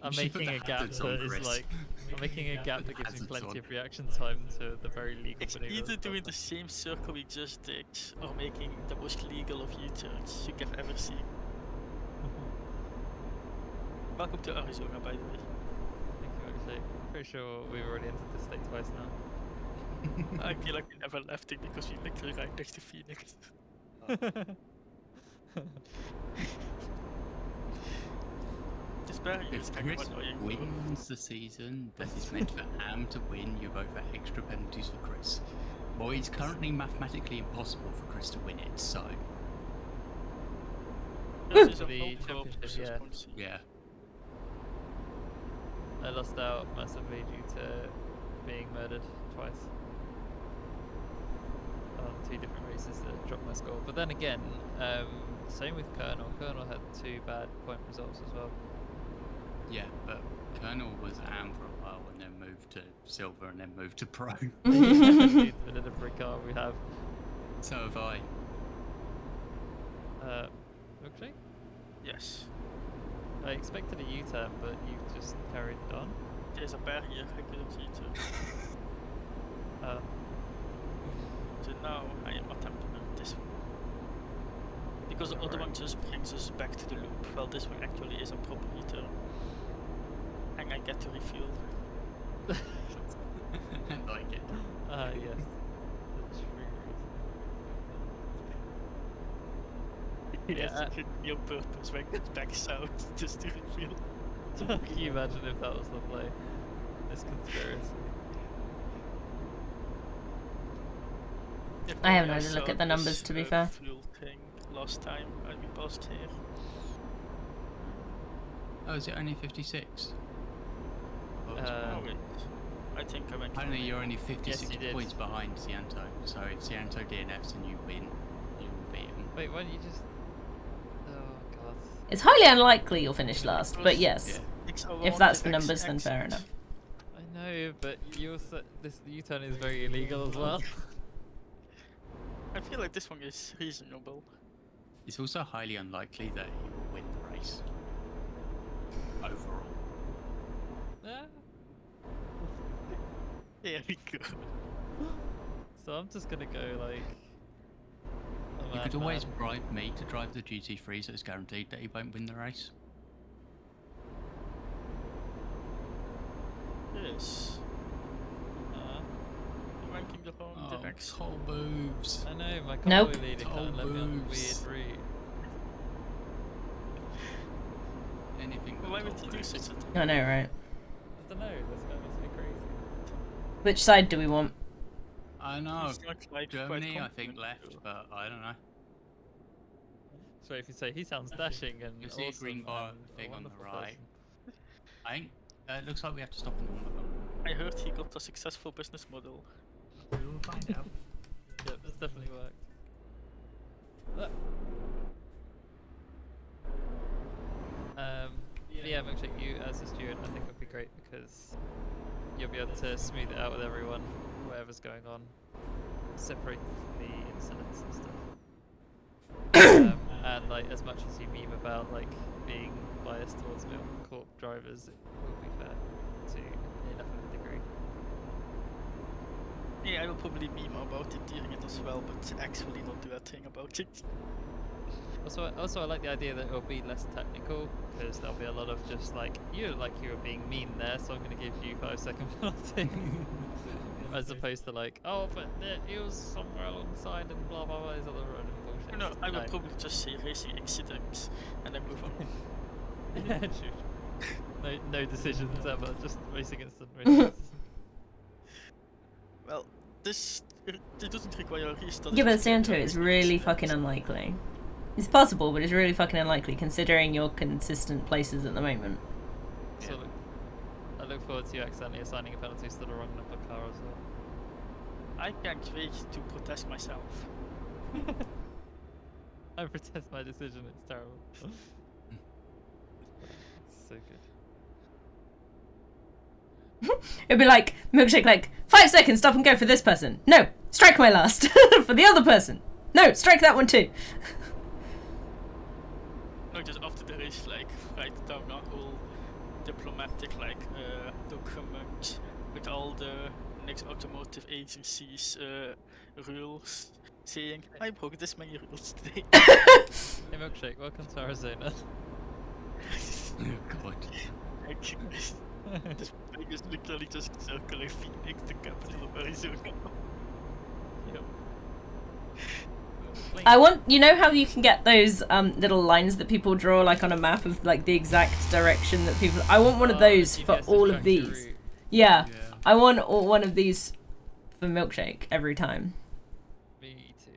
I'm You should put making the a gap hazards on, that is Chris. like, I'm making a gap that gives me Hazards plenty on. of reaction time to the very legal it's maneuvers. either I've doing done. the same circle we just did or making the most legal of U-turns you have ever seen. Welcome to Arizona, by the way. Thank you, actually. Pretty sure we've already entered this state twice now. I feel like we never left it because we literally right next to Phoenix. This barrier is If kind of Chris annoying. wins the season that is meant for Am to win, you vote for extra penalties for Chris. Well, it's currently mathematically impossible for Chris to win it, so This is a The hope for championship, purposes yeah. only. yeah. I lost out massively due to being murdered twice. On 2 different races that dropped my score. But then again, same with Colonel. Colonel had 2 bad point results as well. Yeah, but Colonel was Am for a while and then moved to Silver and then moved to Pro. Indeed, the delivery car we have. So have I. Okay. Yes. I expected a U-turn, but you just carried on. There's a barrier, I couldn't see it. So now I am attempting this one. Because the other one just brings us back to the loop, while this one actually is a proper U-turn. And I get to refuel. And I get Yes. The true reason. Yes, Yeah. it could be on purpose when it's back south just to refuel. Can you imagine if that was the play? This conspiracy. If I haven't only had a look saw at the numbers, this, to be fair. fuel thing last time we passed here. Oh, is it only 56? Oh, it's Uh, Oh wait, I think I went. apparently you're only 56 you did. points behind Cianto, so if Cianto DNFs and you win, you will beat him. Wait, why don't you just? Oh god. It's highly unlikely you'll finish last, but yes. Yeah. If that's the numbers, then fair enough. I know, but you also this U-turn is very illegal as well. I feel like this one is reasonable. It's also highly unlikely that he will win the race. Overall. Yeah. There we go. So I'm just gonna go like. a You could madman. always bribe me to drive the GT3 so it's guaranteed that he won't win the race. Yes. Ranking the wrong Oh, direction. Cole moves. I know, my Nope. convoy leader can't let me on a weird route. Anything but Why would Cole you do moves. such a thing? I know, right? I don't know, this guy must be crazy. Which side do we want? I know. It's not like Germany, quite I think, confident. left, but I don't know. So if you say he sounds dashing and You see a awesome green bar and a thing on the wonderful right. person. I think it looks like we have to stop in one of them. I heard he got a successful business model. We will find out. Yep, that's definitely worked. Yeah, Milkshake, you as a steward, I think would be great because you'll be able to smooth it out with everyone, whatever's going on, separate the incidents and stuff. And like, as much as you meme about like being biased towards Milk Corp drivers, it will be fair to enough of a degree. Yeah, I will probably meme about it during it as well, but actually not do a thing about it. Also, I like the idea that it'll be less technical because there'll be a lot of just like you look like you were being mean there, so I'm going to give you 5-second penalty, as opposed to like, oh, but it was somewhere alongside and blah blah blah. These other random bullshit. No, It's I will like- probably just say racing accidents and then move on. Yeah, true. No decisions ever, just racing instant races. Well, it doesn't require a restart. Yeah, but it's just Santo a is racing really accident. fucking unlikely. It's possible, but it's really fucking unlikely considering your consistent places at the moment. So look, I look forward to you accidentally assigning a penalty to the wrong number car as well. I can't wait to protest myself. I protest my decision. It's terrible. So good. It'd be like, Milkshake, like, 5 seconds, stop and go for this person. No, strike my last. For the other person. No, strike that one too. No, just after the race, like, write down a whole diplomatic, like, document with all the next automotive agencies' rules, saying, I broke this many rules today. Hey Milkshake, welcome to Arizona. Oh god. This thing is literally just circular Phoenix, the capital of Arizona. Yep. I want, you know how you can get those little lines that people draw like on a map of like the exact direction that people, I want one of those for all of these. Yeah, Yeah. I want one of these for Milkshake every time. Me too.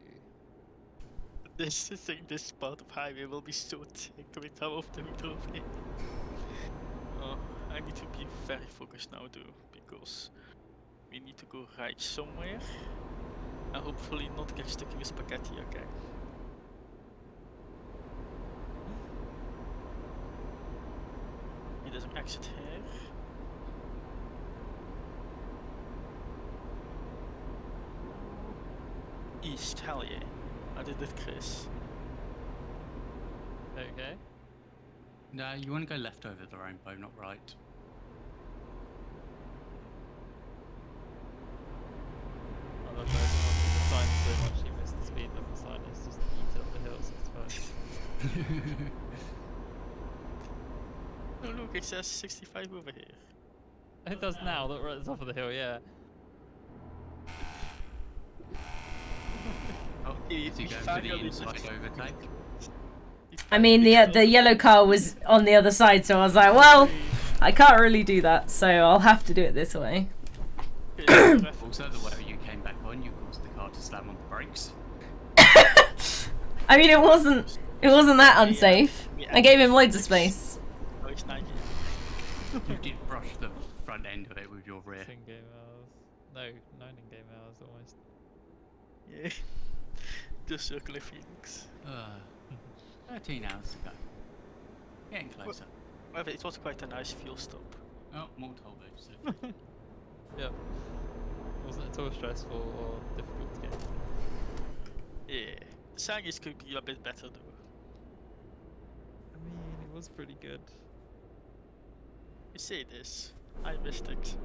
This thing, this part of highway will be so thick with how often we drove it. Oh, I need to be very focused now, though, because we need to go right somewhere, and hopefully not get stuck with spaghetti again. There's an exit here. East, hell yeah. I did it, Chris. Okay. No, you want to go left over the rainbow, not right. I love those ones with the signs so much you missed the speed limit sign. It's just eat up the hills. It's fine. Oh look, it says 65 over here. It does now. Look right at the top of the hill. Yeah. Oh, is he we going for the finally inside did it. overtake? I mean, the yellow car was on the other side, so I was like, well, I can't really do that, so I'll have to do it this way. Also, the way you came back on, you caused the car to slam on the brakes. I mean, it wasn't that unsafe. I gave him loads of space. Oh, it's 90. You did brush the front end of it with your rear. 6 in-game hours. No, 9 in-game hours almost. Yeah. The circular feelings. 13 hours to go. Getting closer. However, it was quite a nice fuel stop. Oh, more toll booths. Yep. Wasn't at all stressful or difficult to get into. Yeah. The Sangis could be a bit better though. I mean, it was pretty good. You say this. I missed it.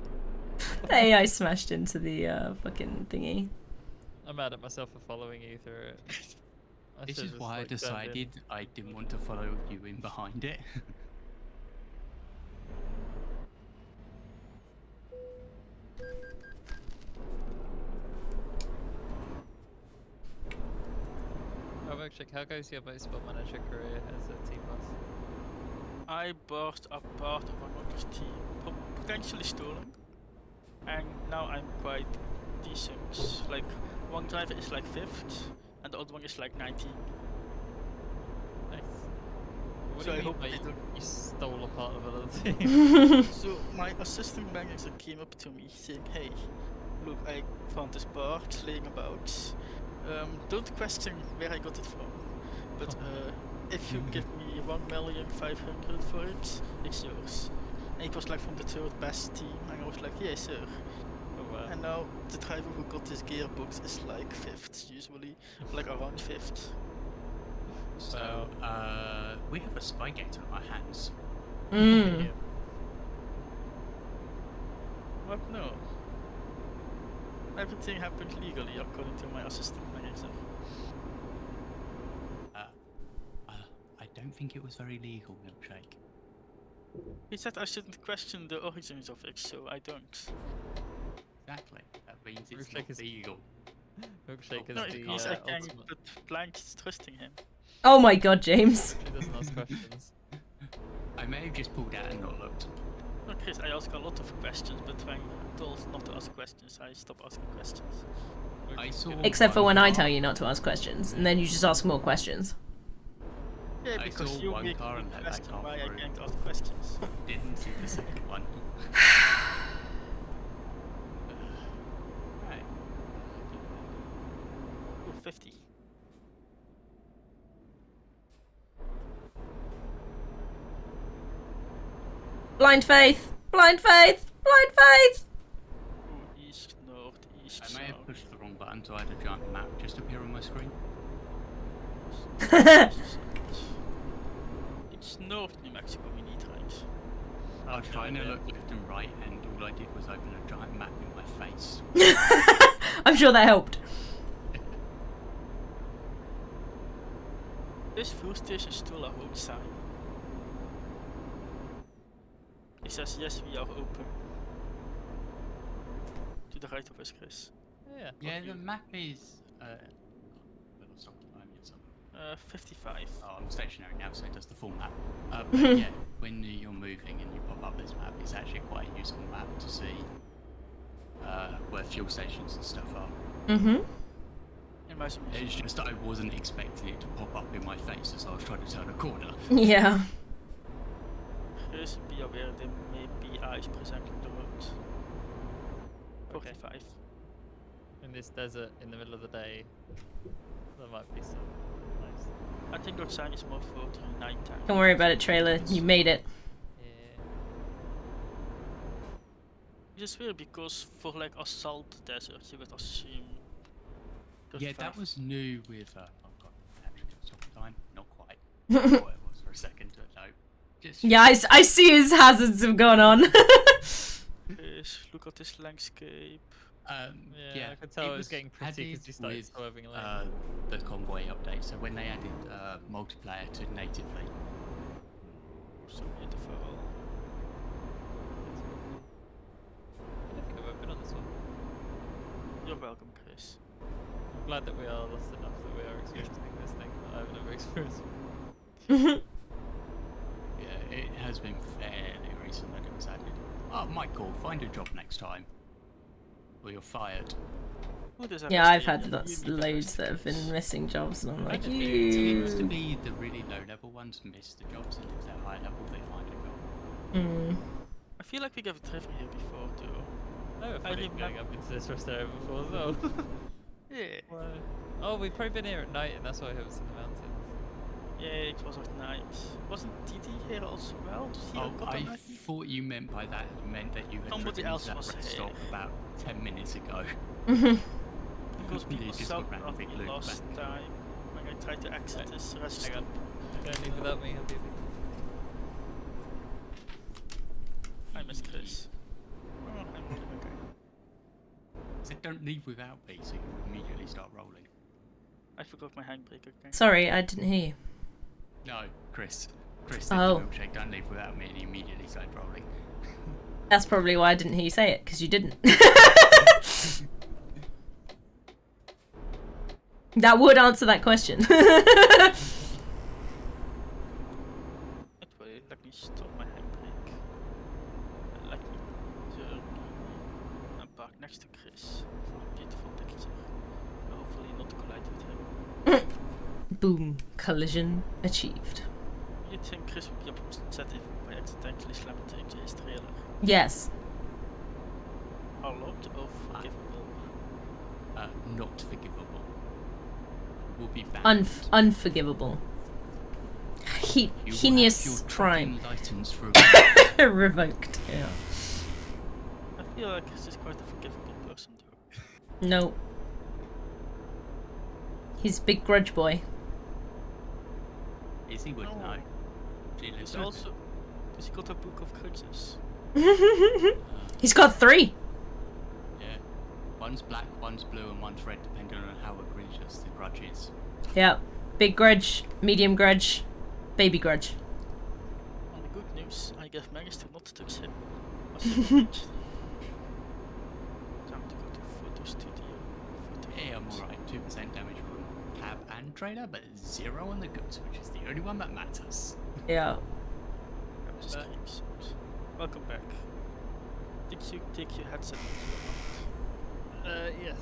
The AI smashed into the fucking thingy. I'm mad at myself for following you through it. This should've is just, why I like, turned in. decided I didn't want to follow you in behind it. Oh, Milkshake, how goes your baseball manager career as a team boss? I bought a part of another team, potentially stolen, and now I'm quite decent. Like, one driver is like 5th, and the other one is like 19. Nice. What So do I you mean hope by they don't- you stole a part of another team? So my assistant manager came up to me saying, "Hey, look, I found this part laying about. Don't question where I got it from, but if you give me 1,500,000 for it, it's yours." And it was like from the 3rd best team, and I was like, "Yeah, sir." Oh wow. And now the driver who got this gearbox is like 5th usually, like around 5th. So, we have a Spygate on our hands. Mm. Yeah. What? No. Everything happened legally according to my assistant manager. I don't think it was very legal, Milkshake. He said I shouldn't question the origins of it, so I don't. Exactly. That means it's Milkshake not is- legal. Milkshake is No, the it means I can ultimate. put blind trust in him. Oh my god, James. He doesn't ask questions. I may have just pulled out and not looked. No, Chris, I ask a lot of questions, but when I'm told not to ask questions, I stop asking questions. I saw Except for one when I car- tell you not to ask questions, and then you just ask more questions. Yeah, I because saw you one make car me and let that question car why I through. can't ask questions. Didn't see the second one. Right. Oh, 50. Blind faith! Blind faith! Blind faith! Oh, east, north, east, I may have south. pushed the wrong button, so I had a giant map just appear on my screen. It's North New Mexico we need, right? I was no trying to idea. look left and right, and all I did was open a giant map in my face. I'm sure that helped. This fuel station is still a road sign. It says yes, we are open. To the right of us, Chris. Yeah. Yeah, you- the map is. Little stop time, yes, 55. Oh, I'm stationary now, so it does the full map. But yeah, when you're moving and you pop up this map, it's actually quite a useful map to see where fuel stations and stuff are. Mm-hmm. Imagine It's just I wasn't expecting it to pop up in my face as I was trying to turn a corner. Yeah. Chris, be aware there may be eyes present on the road. Okay. 45. In this desert, in the middle of the day, there might be some nice. I think that sign is more for the night time. Don't worry about it, trailer. You made it. Yeah. Which is weird because for like assault desert, you would assume. Yeah, 35. that was new with. Oh god, actually, stop time. Not quite. I thought it was for a second, but no. Just Yeah, I see his hazards have gone on. Chris, look at this landscape. Yeah, I could tell it was getting pretty because added you started with, swerving lane. the convoy update. So when they added multiplayer to natively, So beautiful. I don't think I've ever been on this one. You're welcome, Chris. I'm glad that we are lost enough that we are experiencing this thing that I've never experienced. yeah, it has been fairly recent that it was added. Oh, Michael, find a job next time, or you're fired. Who does Yeah, I've Arrested? had lots, You meet loads that have been Arrested. missing jobs, and I'm like, It seems to you. be the really low level ones miss the jobs, and if they're high level, they find a job. Hmm. I feel like we got driven here before too. I have a I funny going up into this rest area before as well. Yeah. Why? Oh, we've probably been here at night, and that's why it was in the mountains. Yeah, it was at night. Wasn't Didi here also well? Did he Oh, got I a night? thought you meant by that you meant that you had Somebody driven else into that was rest stop here. about 10 minutes ago. Because You people just shouted got ran a at big me loop last back. time when I tried to exit this rest Hang on. stop. Don't leave without me, I'll be I miss Chris. Oh, I'm rolling again. So don't leave without me, so you immediately start rolling. I forgot my handbrake again. Sorry, I didn't hear you. No, Chris. Chris said Oh. the milkshake, don't leave without me, and he immediately started rolling. That's probably why I didn't hear you say it, because you didn't. That would answer that question. It will let me stop my handbrake. And let me turn and park next to Chris for a beautiful picture. Hopefully not collide with him. Boom. Collision achieved. You think Chris would be upset if I accidentally slammed into his trailer? Yes. A lot of forgivable. Not forgivable. Will be banned. Unforgivable. You will have Heinous your crime. trucking license Revoked. Yeah. I feel like Chris is quite a forgivable person though. No. He's big grudge boy. Is he would No. know. She lives He's with also. Has he got a book of grudges? He's got 3. it. Yeah. One's black, one's blue, and one's red, depending on how egregious the grudge is. Yeah. Big grudge, medium grudge, baby grudge. On the good news, I have managed to not touch him. Or damage. Time to go to photo studio. Yeah, I'm alright. 2% damage from cab and trailer, but 0 on the goods, which is the only one that matters. Yeah. Grab the screenshots. Welcome back. Did you take your headset off Yes.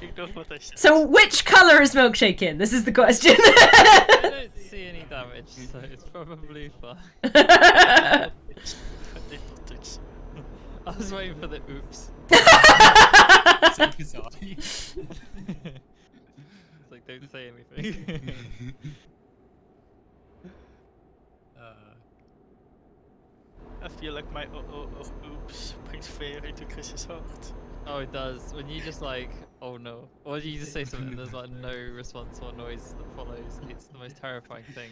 Ignore what I said. So which colour is Milkshake in? This is the question. I don't see any damage, so it's probably fine. I did not touch him. I was waiting for the oops. Same as I. It's like, don't say anything. I feel like my of oops brings fear into Chris's heart. Oh, it does. When you just like, oh no. Or you just say something and there's like no response or noise that follows. It's the most terrifying thing.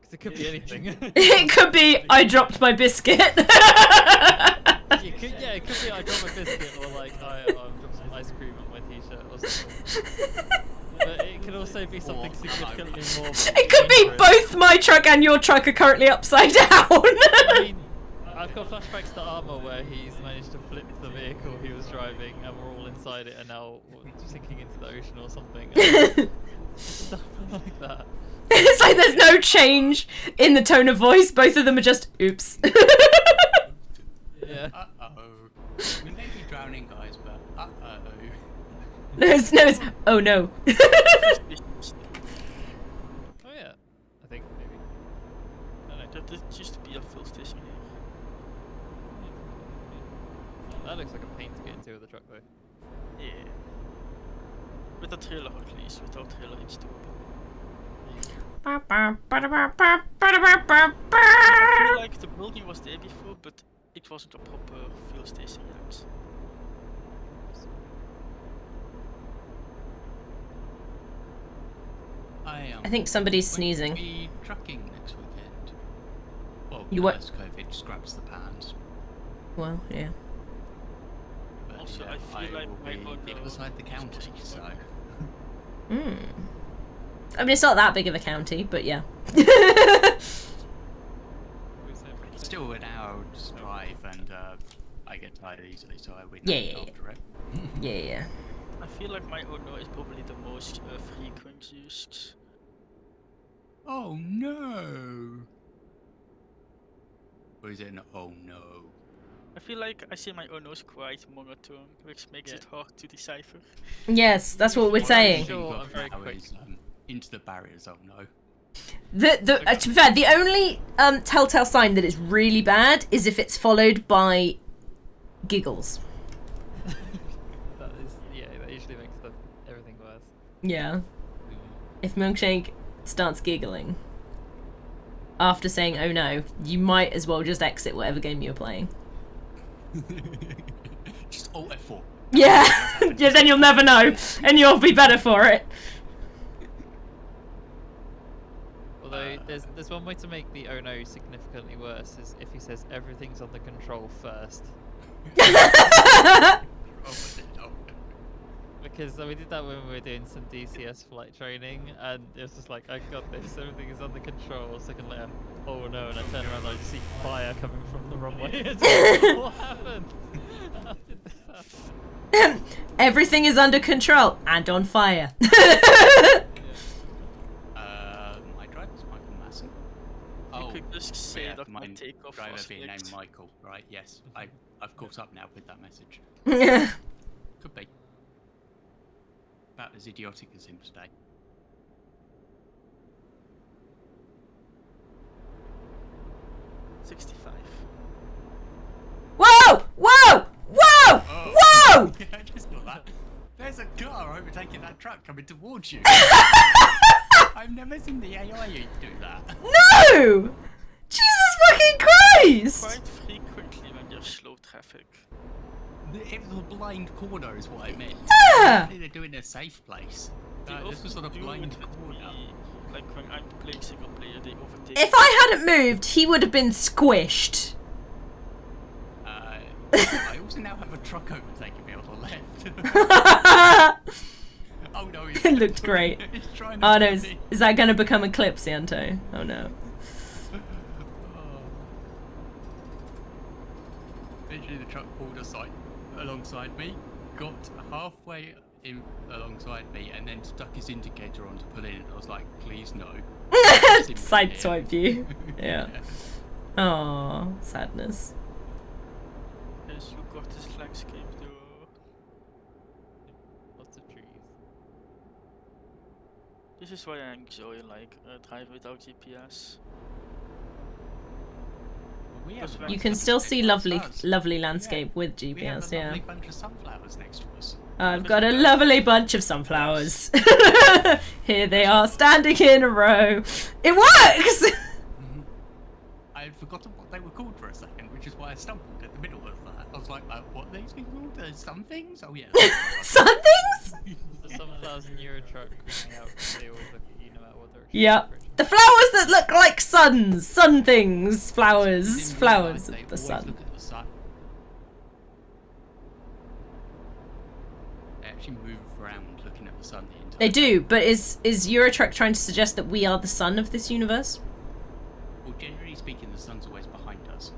Because it could be anything. It could be I dropped my biscuit. It could, yeah, it could be I dropped my biscuit or like I dropped some ice cream on my t-shirt or something. But it could also be something significantly more. It could be dangerous. both my truck and your truck are currently upside down. I mean, I've got flashbacks to Armour where he's managed to flip the vehicle he was driving and we're all inside it and now sinking into the ocean or something. Stuff like that. It's like there's no change in the tone of voice. Both of them are just oops. Yeah. Uh-oh. We may be drowning, guys, but uh-oh. No, it's oh no. Oh yeah. I think maybe. I don't know. There used to be a fuel station here. That looks like a pain to get into with a truck though. Yeah. With a trailer at least, without trailer it's doable. I feel like the building was there before, but it wasn't a proper fuel station yet. I think somebody's When sneezing. we trucking next weekend. Well, You what? unless COVID scraps the pans. Well, yeah. But Also, yeah, I feel like will my be own, the other side of the county, so. Hmm. I mean, it's not that big of a county, but yeah. It's still an hour's drive, and I get tired easily, so I wait Yeah, yeah, after it. Yeah. I feel like my Ono is probably the most frequent used. Oh no! Or is it an oh no? I feel like I say my Ono's quite monotone, which makes Yeah. it hard to decipher. Yes, that's what we're Well, saying. sure. What I'm very now quick. is, into the barriers. Oh no. To be fair, the only telltale sign that it's really bad is if it's followed by giggles. That is, yeah, that usually makes everything worse. Yeah. If Milkshake starts giggling after saying "oh no," you might as well just exit whatever game you're playing. Just Alt F4. Yeah. Yeah. Then you'll never know, and you'll be better for it. Although there's one way to make the oh no significantly worse is if he says everything's under control first. Because we did that when we were doing some DCS flight training, and it was just like, I got this, everything is under control. A second later, oh no, and I turn around and I just see fire coming from the runway. It's like, what happened? How did this happen? Everything is under control and on fire. My driver's Michael Masson. You could just say yeah, that my takeoff driver was being named licked. Michael. Right? Yes, I've caught up now with that message. Yeah. Could be. About as idiotic as him today. Whoa! Whoa! Whoa! Whoa! Yeah, I just saw that. There's a car overtaking that truck coming towards you. I've never seen the AI do that. No! Jesus fucking Christ! Quite frequently when there's slow traffic. It was a blind corner is what I meant. Yeah. Hopefully they're doing a safe place. This was on a blind corner. Like when I'm playing single player, they overtake. If I hadn't moved, he would have been squished. I also now have a truck overtaking me on the left. Oh no, he's It looked great. He's trying to Oh no, pull is, me. is that going to become a clip, Santo? Oh no. Literally the truck pulled alongside me, got halfway in alongside me, and then stuck his indicator on to pull in. I was like, please no. Sideswipe you. Yeah. Oh, sadness. Yes, you got this landscape though. Lots of trees. This is why I enjoy like driving without GPS. We have You You can still see lovely landscape with We have GPS, a yeah. lovely bunch of sunflowers next to us. I've got a lovely bunch of sunflowers. Here they are, standing in a row. It works! I had forgotten what they were called for a second, which is why I stumbled in the middle of that. I was like, what are these things called? Some things? Oh yeah. Sun things? The sunflowers in Euro truck creeping out, they always look at you no matter what direction. Yep. The flowers that look like suns. Sun things. Flowers. Flowers They of the always sun. look at the sun. They actually move around looking at the sun the entire They do, but is Eurotruck trying to suggest that we are the sun of this universe? Well, generally speaking, the sun's always behind us.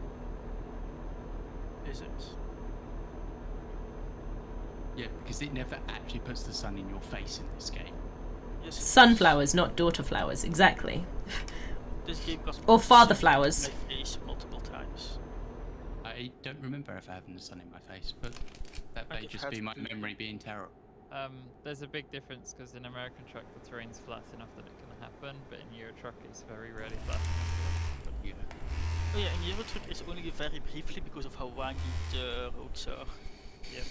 Is it? Yeah, because it never actually puts the sun in your face in this game. Yes. Sunflowers, not daughter flowers. Exactly. This game got Or father flowers. my face multiple times. I don't remember ever having the sun in my face, but that I may think just it be has my to be. memory being terrible. There's a big difference because in American truck the terrain's flat enough that it can happen, but in Euro truck it's very rarely flat enough. Yeah. Oh yeah, in Euro Truck it's only very briefly because of how windy the roads are. Yeah.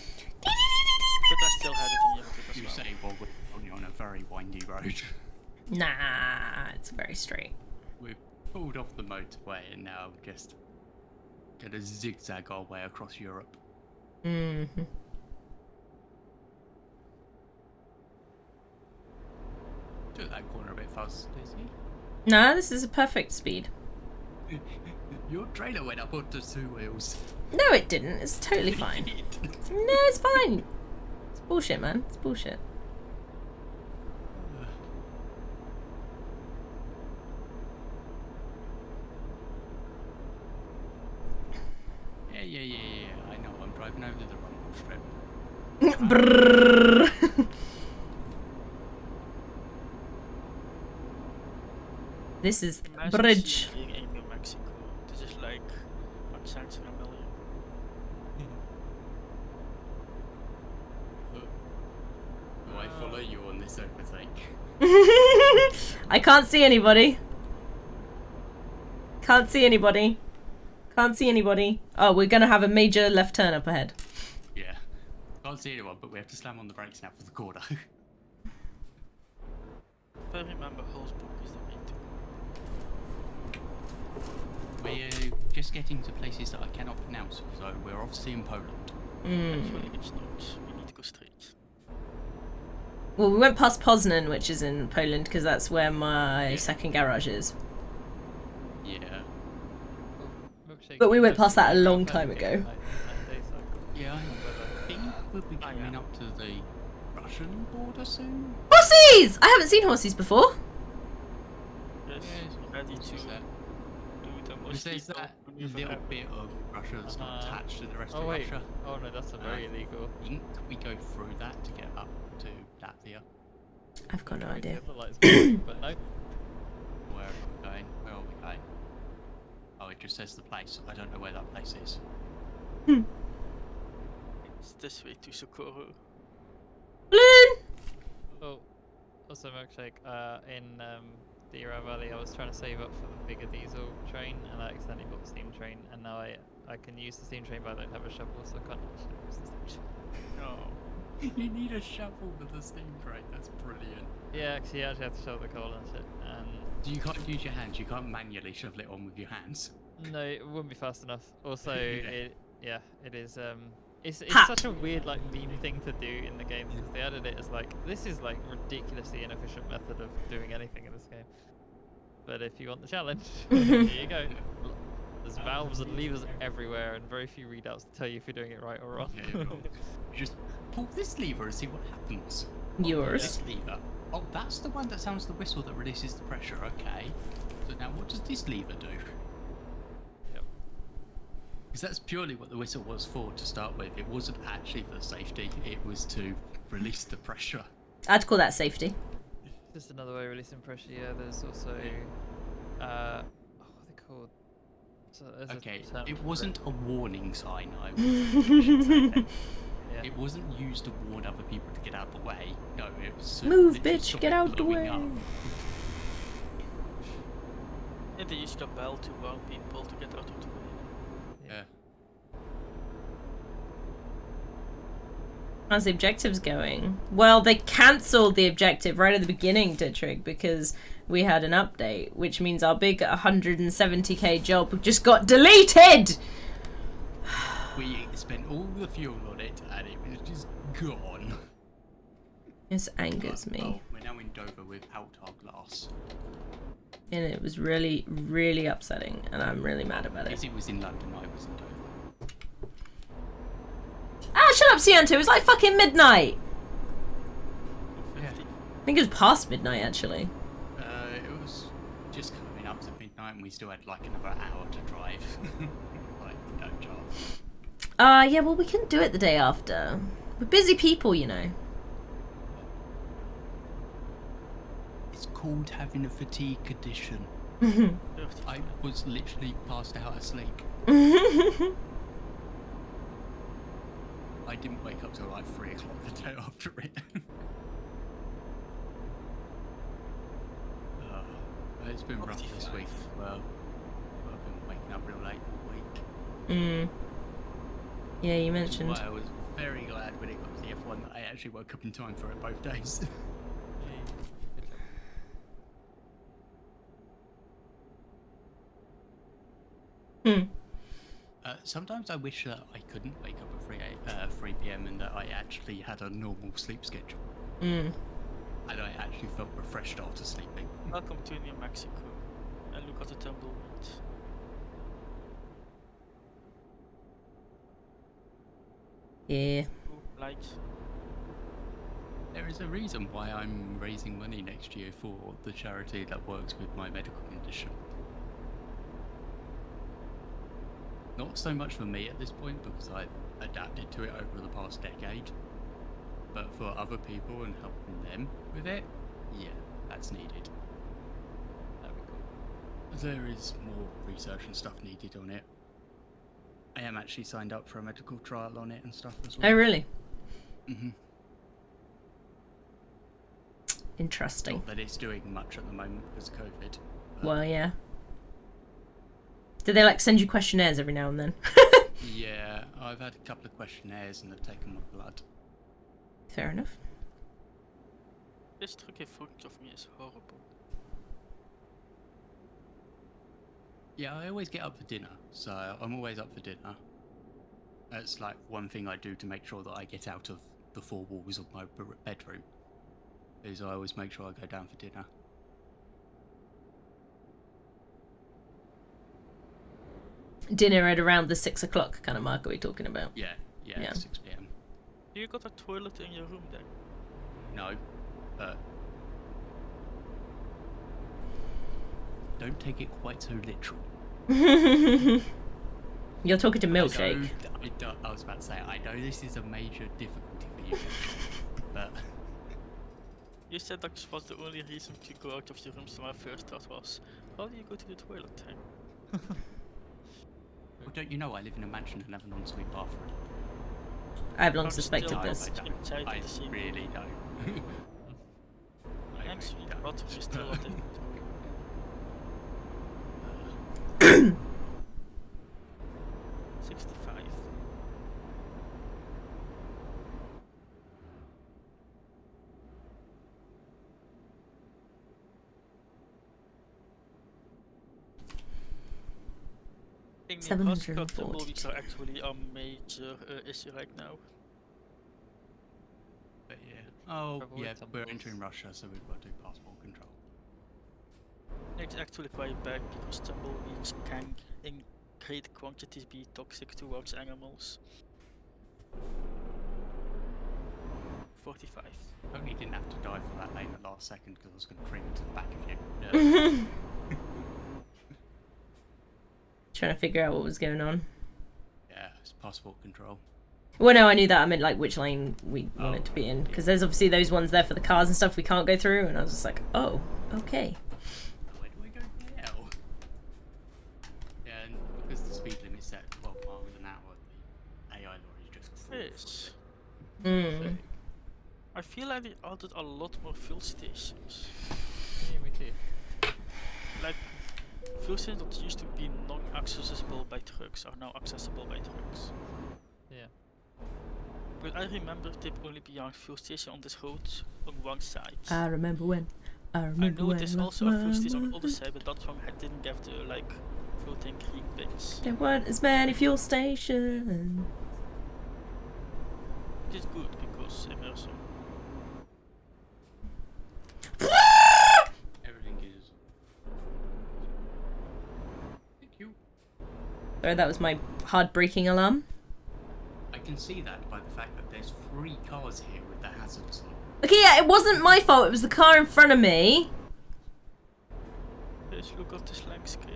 But I still had it in Euro Truck as You well. say, well, we're only on a very windy road. Nah, it's very straight. We've pulled off the motorway and now just gonna zigzag our way across Europe. Mm-hmm. Took that corner a bit fast, Daisy. Nah, this is a perfect speed. Your trailer went up onto 2 wheels. No, it didn't. It's totally fine. No, it's fine. It's bullshit, man. It's bullshit. Yeah. I know. I'm driving over the rumble strip. Brrrr. This is Imagine bridge. seeing in New Mexico. This is like 1 cent in a million. I follow you on this overtake? I can't see anybody. Can't see anybody. Can't see anybody. Oh, we're gonna have a major left turn up ahead. Yeah. Can't see anyone, but we have to slam on the brakes now for the corner. If I remember, Holzburg is the way to go. We're just getting to places that I cannot pronounce, so we're obviously in Poland. Actually, it's not. We need to go straight. Well, we went past Poznan, which is in Poland, because that's where my second garage is. Yeah. Milkshake, But we you went guys past that a can long go time back ago. in, like, 9 days cycle. Yeah, I think we'll be coming up to the Russian border soon. Horsies! I haven't seen horsies before. Yes, ready to What's do that? the Because most there's that little bit of Russia that's not attached to the rest Oh of wait. Russia. Oh no, that's a very illegal. I think we go through that to get up to Latvia. I've got no idea. The lights moving, but no. Where are we going? Where are we going? Oh, it just says the place. I don't know where that place is. It's this way to Socorro. Balloon! Oh, also Milkshake. In the Ura Valley, I was trying to save up for the bigger diesel train, and I accidentally bought the steam train, and now I can use the steam train, but I don't have a shovel, so I can't actually use the steam train. No. You need a shovel with the steam train. That's brilliant. Yeah, actually, you actually have to shovel the coal and shit. You can't use your hands. You can't manually shovel it on with your hands. No, it wouldn't be fast enough. Also, Yeah. it is it's Ha! such a weird like meme thing to do in the game because they added it as like this is like ridiculously inefficient method of doing anything in this game. But if you want the challenge, here you go. There's valves and levers everywhere, and very few readouts to tell you if you're doing it right or wrong. Yeah, you're wrong. You just pull this lever and see what happens. Yours. This lever. Oh, that's the one that sounds the whistle that releases the pressure. Okay. So now, what does this lever do? Yep. Because that's purely what the whistle was for to start with. It wasn't actually for safety. It was to release the pressure. I'd call that safety. Just another way of releasing pressure. Yeah, there's also what are they called? So there's a Okay, term it for wasn't a warning sign. I should say. Yeah. It wasn't used to warn other people to get out of the way. No, it was to Move, literally bitch, stop get it out the blowing way. up. And they used a bell to warn people to get out of the way. Yeah. How's the objectives going? Well, they cancelled the objective right at the beginning, Ditrig, because we had an update, which means our big 170k job just got deleted! We spent all the fuel on it and it was just gone. This angers Oh, me. we're now in Dover without our glass. And it was really, really upsetting, and I'm really mad about Because it. it was in London, I was in Dover. Ah, shut up, Cianto! It was like fucking midnight! Yeah. I think it was past midnight, actually. It was just coming up to midnight and we still had like another hour to drive. Like, no chance. Yeah, well, we couldn't do it the day after. We're busy people, you know. It's called having a fatigue condition. I was literally passed out asleep. I didn't wake up till like 3 o'clock the day after it. It's been rough this week as well. I've been waking up real late all week. Yeah, you Which is mentioned. why I was very glad when it got to the F1 that I actually woke up in time for it both days. Sometimes I wish that I couldn't wake up at 3 p.m. and that I actually had a normal sleep schedule. And I actually felt refreshed after sleeping. Welcome to New Mexico. And look at the tumbleweed. Yeah. Ooh, light. There is a reason why I'm raising money next year for the charity that works with my medical condition. Not so much for me at this point because I've adapted to it over the past decade, but for other people and helping them with it, yeah, that's needed. That'd be cool. There is more research and stuff needed on it. I am actually signed up for a medical trial on it and stuff as well. Oh, really? Mm-hmm. Interesting. Not that it's doing much at the moment because of COVID. but Well, yeah. Do they like send you questionnaires every now and then? yeah, I've had a couple of questionnaires and they've taken my blood. Fair enough. This tricky footage of me is horrible. Yeah, I always get up for dinner, so I'm always up for dinner. That's like one thing I do to make sure that I get out of the four walls of my bedroom. Is I always make sure I go down for dinner. Dinner at around the 6 o'clock kind of mark are we talking about? Yeah, Yeah. 6 p.m. Do you got a toilet in your room then? No, but don't take it quite so literal. You're talking to Milkshake. I was about to say, I know this is a major difficulty for you, but You said that was the only reason to go out of your room, so my first thought was, how do you go to the toilet then? well, don't you know I live in a mansion and have an ensuite bathroom? I've long I'm suspected still this. inside I the same really don't. I And really sweet don't. bathroom is still a different. 65. In Nebraska, tumbleweeds are actually a major issue right now. But yeah. Oh, Avoid yeah, we're tumbles. entering Russia, so we've got to do passport control. It's actually quite bad because tumbleweeds can, in great quantities, be toxic towards animals. 45. Only didn't have to dive for that lane at the last second because I was going to cream into the back of you. Trying to figure out what was going on. Yeah, it's passport control. Well, no, I knew that. I meant like which lane we Oh, wanted to be right, in, yeah. because there's obviously those ones there for the cars and stuff we can't go through, and I was just like, oh, okay. Where do I go now? Yeah, and because the speed limit's set at 12 miles an hour, the AI lorry just Yes. Mm. I feel like they added a lot more fuel stations. Yeah, me too. Like, fuel stations that used to be non-accessible by trucks are now accessible by trucks. Yeah. But I remember there only be a fuel station on this road on one side. I remember when. I I remember know when. there's I also a fuel station on the remember. other side, but that one didn't have the like floating green bits. There weren't as many fuel stations. Which is good because immersion. Everything is. Thank you. Sorry, that was my hard braking alarm. I can see that by the fact that there's 3 cars here with the hazards on. Okay, yeah, it wasn't my fault. It was the car in front of me. Let's look at this landscape.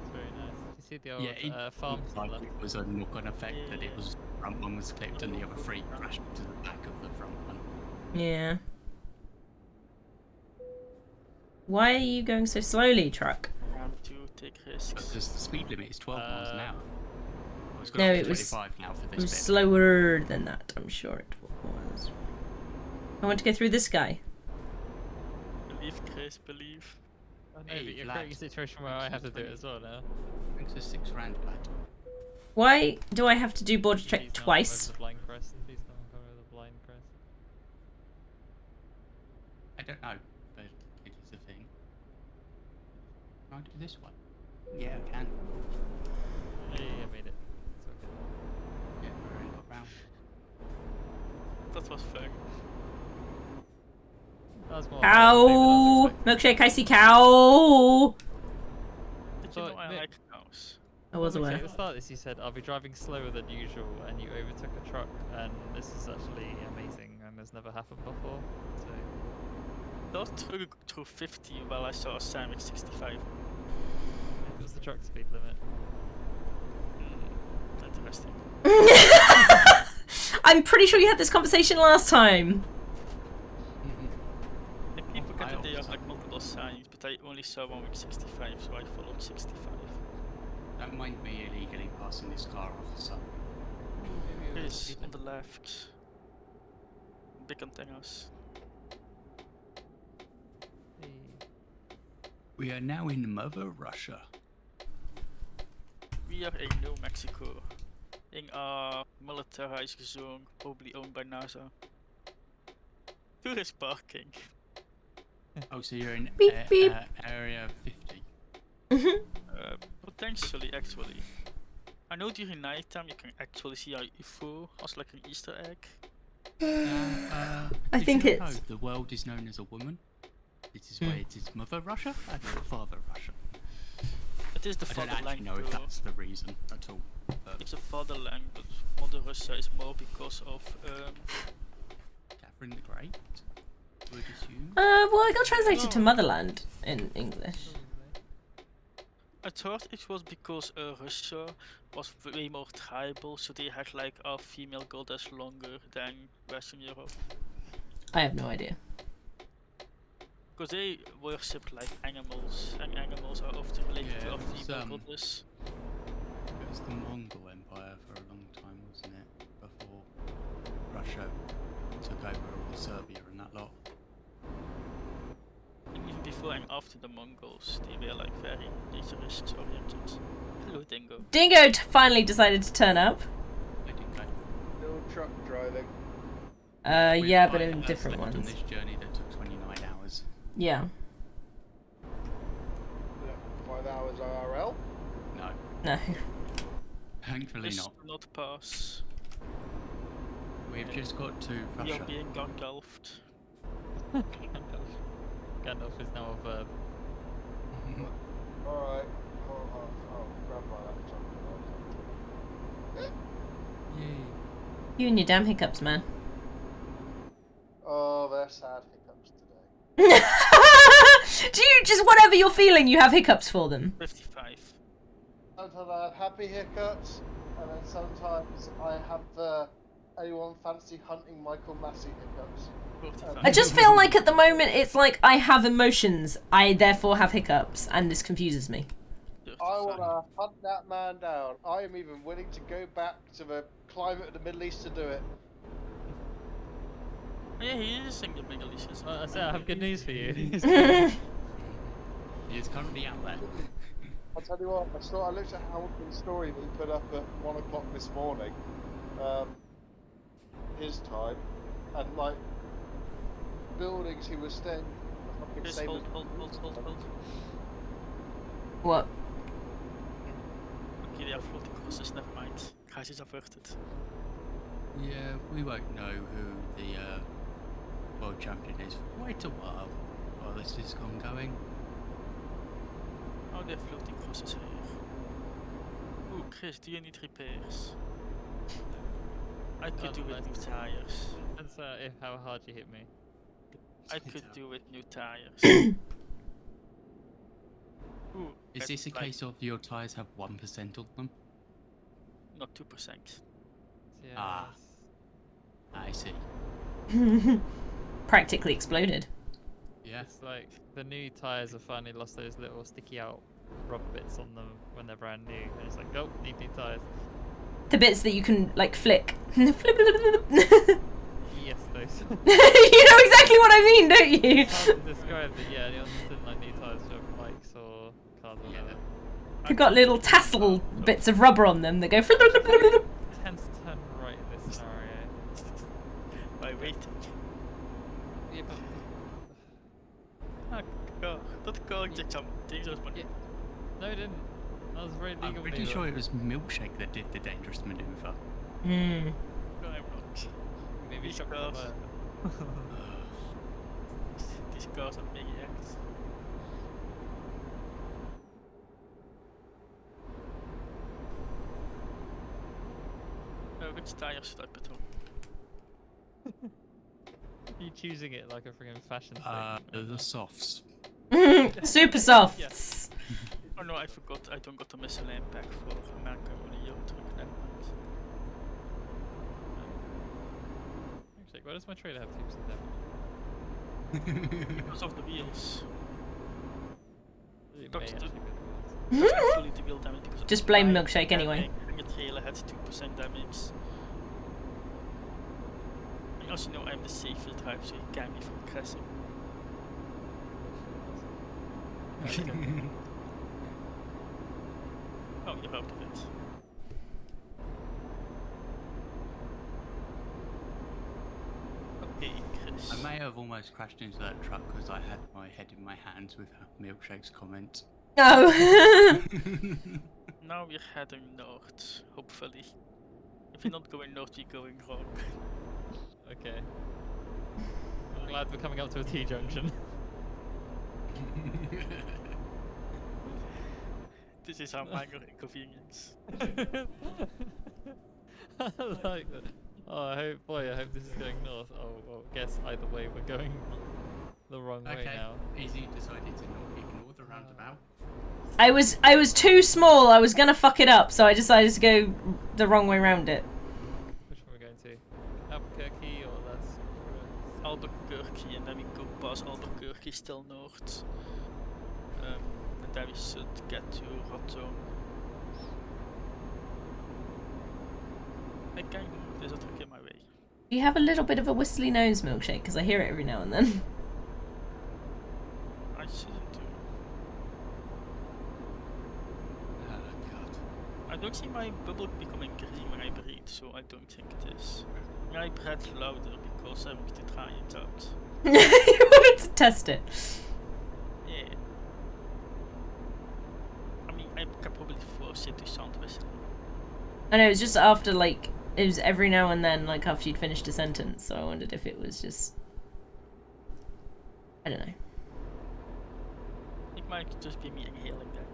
It's very nice. You see the old Yeah, it farms looked on the like left? it was a knock-on effect that it Yeah. was front one was clipped and the other 3 crashed into the back of the front one. Yeah. Why are you going so slowly, truck? Time to take risks. Because the speed limit is 12 miles an hour. Well, it's No, gone up to it was- 25 now for It this was bit. slower than that, I'm sure it was. I want to go through this guy. Believe, Chris, believe. Oh, no, Hey, but you're Vlad. creating a situation where I have to do it as well now. Thanks for 6 rand, lad. Why do I have to do border check Please don't come twice? over the blind crest. Please don't come over the blind crest. I don't know, but it is a thing. Can I do this one? Yeah, I can. Yeah, I made it. It's okay. Yeah, we're in got round. That was fun. That was more Cow! Milkshake, I see cow! Did you know But I Nick- like cows? I was At aware. the start of this, you said I'll be driving slower than usual, and you overtook a truck, and this is actually amazing, and has never happened before. So That through 50 while I saw a sign with 65. it was the truck speed limit. Interesting. I'm pretty sure you had this conversation last time. Like people I get that they have also- like multiple signs, but I only saw one with 65, so I followed 65. Don't mind me illegally passing this car officer. Chris, on the left. Big antennas. We are now in Mother Russia. We are in New Mexico. In a militarized zone, probably owned by NASA. Tourist parking. Oh, so you're in Beep, beep. area 50. Potentially, actually. I know during nighttime you can actually see a UFO as like an Easter egg. I did think you know it's- the world is known as a woman. This is why it is Mother Russia and not Father Russia. It is the I don't fatherland. actually know if though. that's the reason at all. But It's a fatherland, but Mother Russia is more because of Catherine the Great, would assume. Well, it got translated to No. motherland in English. I thought it was because Russia was way more tribal, so they had like a female goddess longer than Western Europe. I have no idea. Because they worshipped like animals, and animals are often related to Yeah, a it was, female goddess. It was the Mongol Empire for a long time, wasn't it? Before Russia took over all of Serbia and that lot. And even before and after the Mongols, they were like very nature-risk oriented. Hello, Dingo. Dingo finally decided to turn up. I think I. Still truck driving. With Yeah, but 5 in hours different left on ones. this journey that took 29 hours. Yeah. Yeah, 5 hours IRL. No, No. thankfully This not. will not pass. We've just got to We are Russia. being engulfed. Gandalf is now a verb. Alright. I'll grab my laptop. Yay. You and your damn hiccups, man. Oh, they're sad hiccups today. Do you just whatever you're feeling, you have hiccups for them? 55. Sometimes I have happy hiccups, and then sometimes I have the anyone fancy hunting Michael Massey hiccups. 45. I just feel like at the moment it's like I have emotions, I therefore have hiccups, and this confuses me. I want to hunt that man down. I am even willing to go back to the climate of the Middle East to do it. Yeah, he is in the Middle East. isn't he? I say I have good news for you. He is currently out there. I'll tell you what, I looked at Hamilton's story that he put up at 1 o'clock this morning, his time, and like buildings he was staying the fucking Just same hold. as What? Okay, they are floating crosses, never mind. Crisis averted. Yeah, we won't know who the world champion is for quite a while this is ongoing. Oh, they're floating crosses here. Ooh, Chris, do you need repairs? I could do with new tires. Depends how hard you hit me. I could do with new tires. Ooh, Is red this a flag, case of your tyres have 1% on them? Not 2%. Yeah, Ah. I see. Practically exploded. Yeah. it's like the new tyres have finally lost those little sticky out rubber bits on them when they're brand new, and it's like, oh, need new tyres. The bits that you can like flick. You Yes, those. know exactly what I mean, don't you? It's hard to describe, but yeah, you understand like new tyres for bikes or cars or whatever. They've got little tassel bits of rubber on them that go. Tends to turn right in this scenario. By waiting. Yeah, but Ah, car. That car did some dangerous money. no, it didn't. That was a very legal I'm pretty maneuver. sure it was Milkshake that did the dangerous maneuver. Hmm. No, I'm not. Maybe These shot cars. from These cars are maniacs. Which tires should I put on? you choosing it like a freaking fashion The softs. Super softs. Oh no, I forgot. I don't got a miscellaneous pack for America or the Euro truck. Never mind. Actually, why does my trailer have 2% damage? Because of the wheels. It may Talks to- actually be the ones. That's actually the wheel damage because of Just the blame bike Milkshake anyway. And the trailer had 2% damage. You also know I'm the safer driver, so you can be from crashing. Oh, you're out of it. Okay, Chris. I may have almost crashed into that truck because I had my head in my hands with Milkshake's comment. Oh. Now we're heading north, hopefully. If we're not going north, we're going wrong. Okay. I'm glad we're coming up to a T-junction. This is our minor inconvenience. I like that. Oh, I hope this is going north. Oh, well, guess either way we're going the wrong way Okay, now. Easy decided to not ignore the roundabout. I was too small. I was gonna fuck it up, so I decided to go the wrong way around it. Which one are we going to? Albuquerque or Las Cruces? Albuquerque, and then we go past Albuquerque, still north. And then we should get to Raton. I can move this truck in my way. You have a little bit of a whistly nose, Milkshake, because I hear it every now and then. I shouldn't do. Oh god. I don't see my bubble becoming green when I breathe, so I don't think it is. I breathe louder because I want to try it out. You wanted to test it. Yeah. I mean, I can probably force it to sound whistling. I know, it was just after, like, it was every now and then, like, after you'd finished a sentence, so I wondered if it was just... I don't know. It might just be me inhaling that.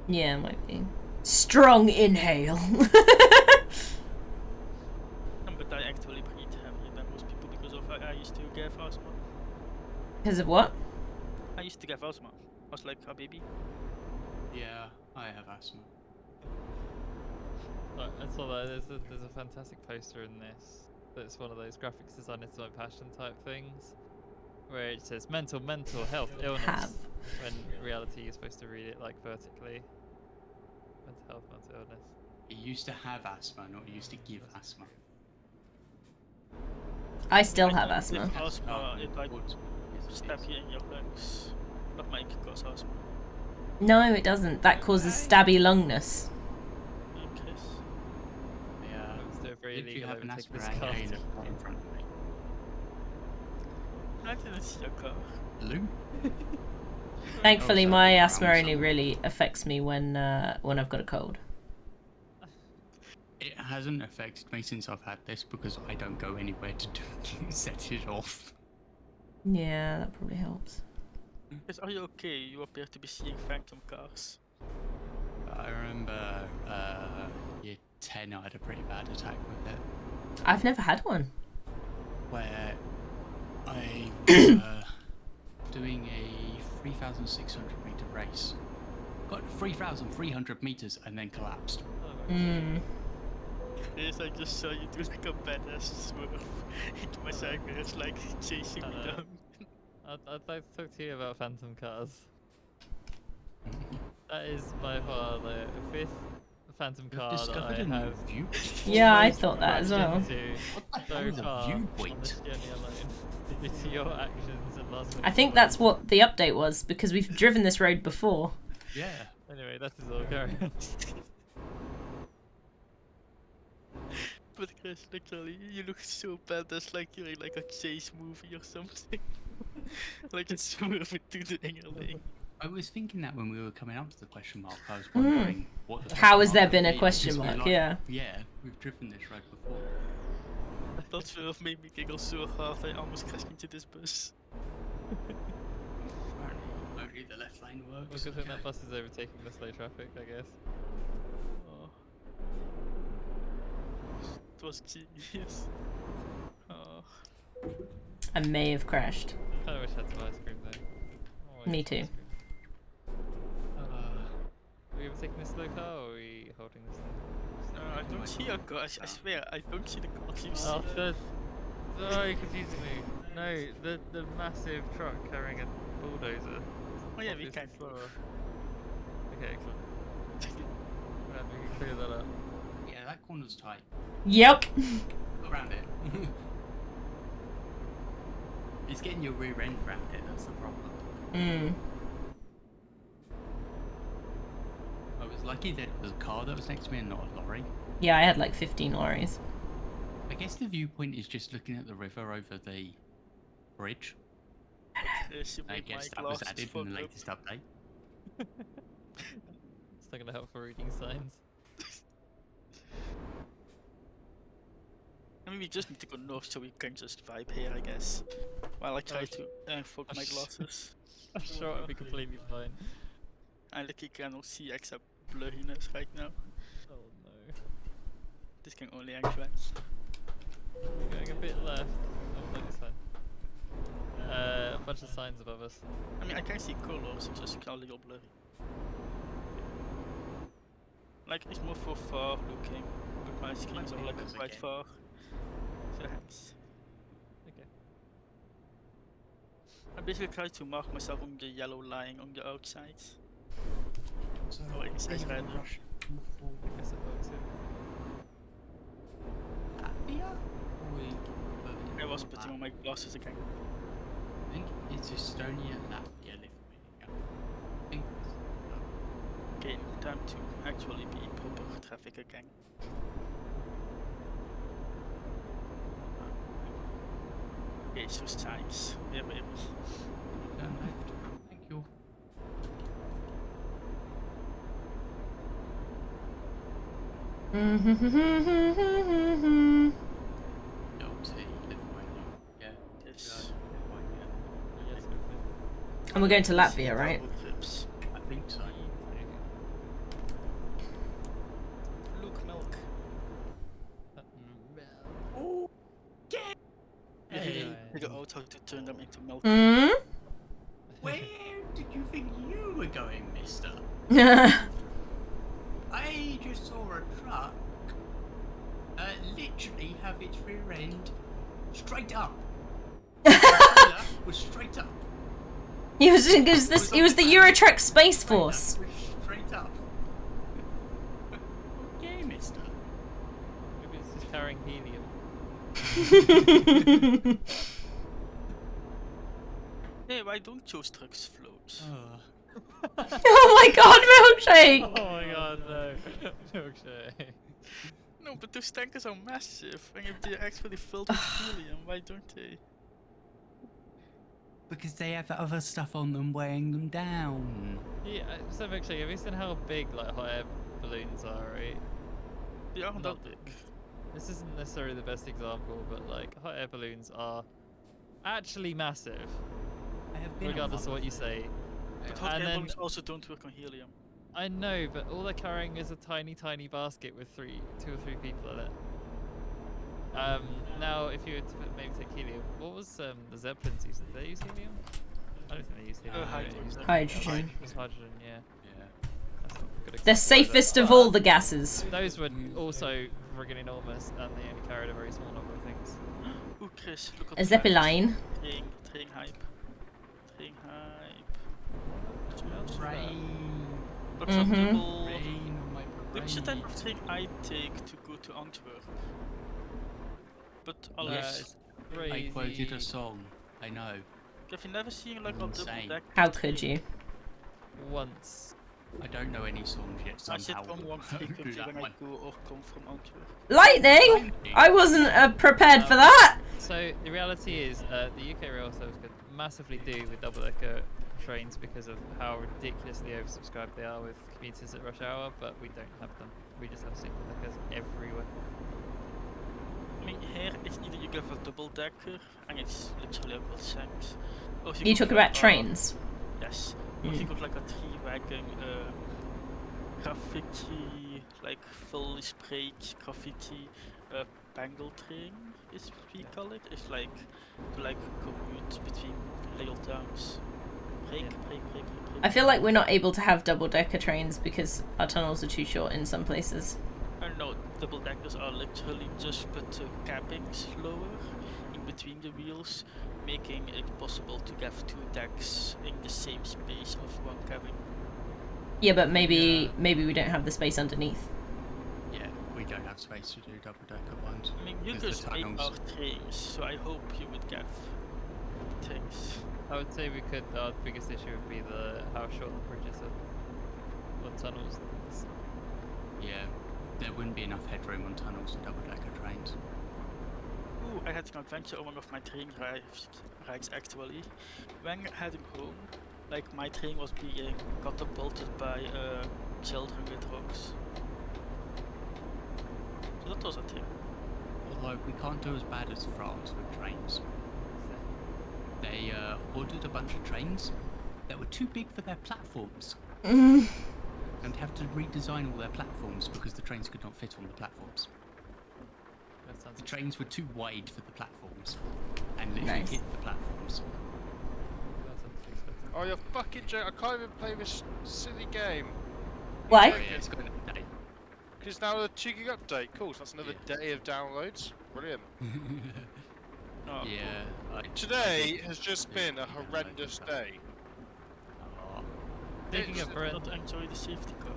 Yeah, it might be. Strong inhale. But I actually breathe heavier than most people because of I used to get asthma. Because of what? I used to get asthma. I was like a baby. Yeah, I have asthma. I saw that there's a fantastic poster in this. That's one of those graphics design is my passion type things, where it says mental health illness, Have. when in reality you're supposed to read it like vertically. Mental health, mental illness. It used to have asthma, not used to give asthma. I still I have think asthma. With asthma, it like Yes, it stab is. you in your lungs. That might cause asthma. No, it doesn't. That causes stabby lungness. Chris. Yeah. It's still very If you illegal have an over take asthma this car. inhaler right in front of me. I didn't see your car. Lou? Thankfully, Oh, my so asthma around only somewhere. really affects me when I've got a cold. It hasn't affected me since I've had this because I don't go anywhere to set it off. Yeah, that probably helps. Chris, are you okay? You appear to be seeing phantom cars. I remember year 10 I had a pretty bad attack with it. I've never had one. Where I was doing a 3,600 meter race. Got 3,300 meters and then collapsed. Mm. Chris, I just saw you do like a badass swerve into my side mirrors, like chasing me down. I'd like to talk to you about phantom cars. That is by far the fifth phantom You've car that discovered I a new have view. Yeah, I almost thought that as crashed well. into What the so hell is a far on viewpoint? this journey alone. Due to your actions and last minute I think that's choices. what the update was, because we've driven this road before. Yeah. Anyway, that is all going. But Chris, literally, you look so badass, like you're in like a chase movie or something. Like a swerve into the inner lane. I was thinking that when we were coming up to the question mark, I was wondering what the How question has there mark been would a be, question because we're mark? like, Yeah. Yeah, we've driven this road before. That swerve made me giggle so hard I almost crashed into this bus. Apparently, only the left lane works. Because then that okay. bus is overtaking the slow traffic, I guess. Oh. It was genius. Oh. I may have crashed. I kinda wish I had some ice cream though. Oh, I Me want too. ice cream. Are we overtaking this slow car or are we holding this thing? I don't see a car, I swear, I don't see the car you see. Oh, that's very confusing me. No, the massive truck carrying a bulldozer. Oh yeah, off we this can. floor. Okay, excellent. Right, we can clear that up. Yeah, that corner's tight. Yep. Look around it. It's getting your rear end around it, that's the problem. Mm. lucky that it was a car that was next to me and not a lorry. Yeah, I had like 15 lorries. I guess the viewpoint is just looking at the river over the bridge. I guess that was added in the latest update. It's not gonna help for reading signs. I mean, we just need to go north so we can just vibe here, I guess. While I try to fog my glasses. I'm sure it'll be completely fine. I literally cannot see except blurriness right now. Oh no. This can only end well. We're going a bit left. Oh no, it's fine. A bunch of signs above us. I mean, I can see colors, it's just a little blurry. Like, it's more for far looking, but my screens are like quite far. So hence. Okay. I basically try to mark myself on the yellow line on the outside. So, Oh, it says red. I guess it works here. Latvia? I was putting on my glasses again. I think it's Estonia, Latvia, Lithuania. I think. Okay, time to actually be in proper traffic again. Okay, so signs. Yeah, but it was. Turn left. Thank you. LT, Lithuania. Yeah. Yes. Lithuania. Yes, okay. And we're going to Latvia, right? Trips. I think so. Luke milk. Oh, yeah. Anyway. Figure out how to turn them into milk. Hmm? Where did you think you were going, mister? I just saw a truck literally have its rear end straight up. Trailer was straight up. It was the Eurotrack Space Force. Straight up. Okay, mister. Maybe it's just carrying helium. Hey, why don't those trucks float? Oh my god, milkshake! Oh my god, no. Milkshake. No, but those tankers are massive, and if they're actually filled with helium, why don't they? Because they have other stuff on them weighing them down. Yeah, so Milkshake, have you seen how big like hot air balloons are, right? They aren't Not that big. This isn't necessarily the best example, but like hot air balloons are actually massive, I have been on regardless of one what you say. But hot And air then balloons also don't work on helium. I know, but all they're carrying is a tiny, tiny basket with 2 or 3 people in it. Now, if you were to maybe take helium, what was the Zeppelins use? Did they use helium? I don't think they used helium. Hydrogen. Hydrogen. It was hydrogen, yeah. Yeah. That's not a good The example either. safest of all the gases. Those were also friggin' enormous, and they only carried a very small number of things. Ooh, Chris, look at A Zeppelin. Train hype. Train hype. Rain. Got some Mhm. double. Rain on my Which is the type of parade. train I take to go to Antwerp? But Yeah, alas, it's I crazy. quoted a song. I know. have you never seen like a double Insane. deck? How could you? Once. I don't know any songs yet. I sit Somehow. on one frequently that when I one. go or come from Antwerp. Lightning! I wasn't prepared for that! So the reality is, the UK rail service could massively do with double-decker trains because of how ridiculously oversubscribed they are with commuters at rush hour, but we don't have them. We just have single-deckers everywhere. I mean, here it's either you give a double decker and it's literally a godsend. Or if You go talk for, about trains. Yes. Or if you got like a 3-wagon graffiti, like fully sprayed graffiti bangle train is what we call it. It's like to like commute between little towns. Break. I feel like we're not able to have double-decker trains because our tunnels are too short in some places. No, double deckers are literally just put the cappings lower in between the wheels, making it possible to have 2 decks in the same space of one cabin. Yeah, but maybe we don't have the space underneath. Yeah, we don't have space to do double-decker ones. I mean, you Because could the make our tunnels- trains, so I hope you would get things. I would say we could. Our biggest issue would be how short the bridges are. Or on tunnels and things. Yeah, there wouldn't be enough headroom on tunnels and double-decker trains. Ooh, I had an adventure on one of my train rides actually. When heading home, like my train was being catapulted by children with rocks. So that was a thing. Although we can't do as bad as France with trains. They ordered a bunch of trains that were too big for their platforms. And have to redesign all their platforms because the trains could not fit on the platforms. That sounds The trains were too wide for the platforms and literally Nice. hit the platforms. that sounds expensive. Oh, you're fucking joking. I can't even play this silly game. Why? Oh, yeah, it's got an update. Because now a 2 gig update. Cool, so that's another day of downloads. Brilliant. Oh, Yeah. Today has just been a horrendous day. Speaking It's of cool. Brent, Not enjoy the safety car.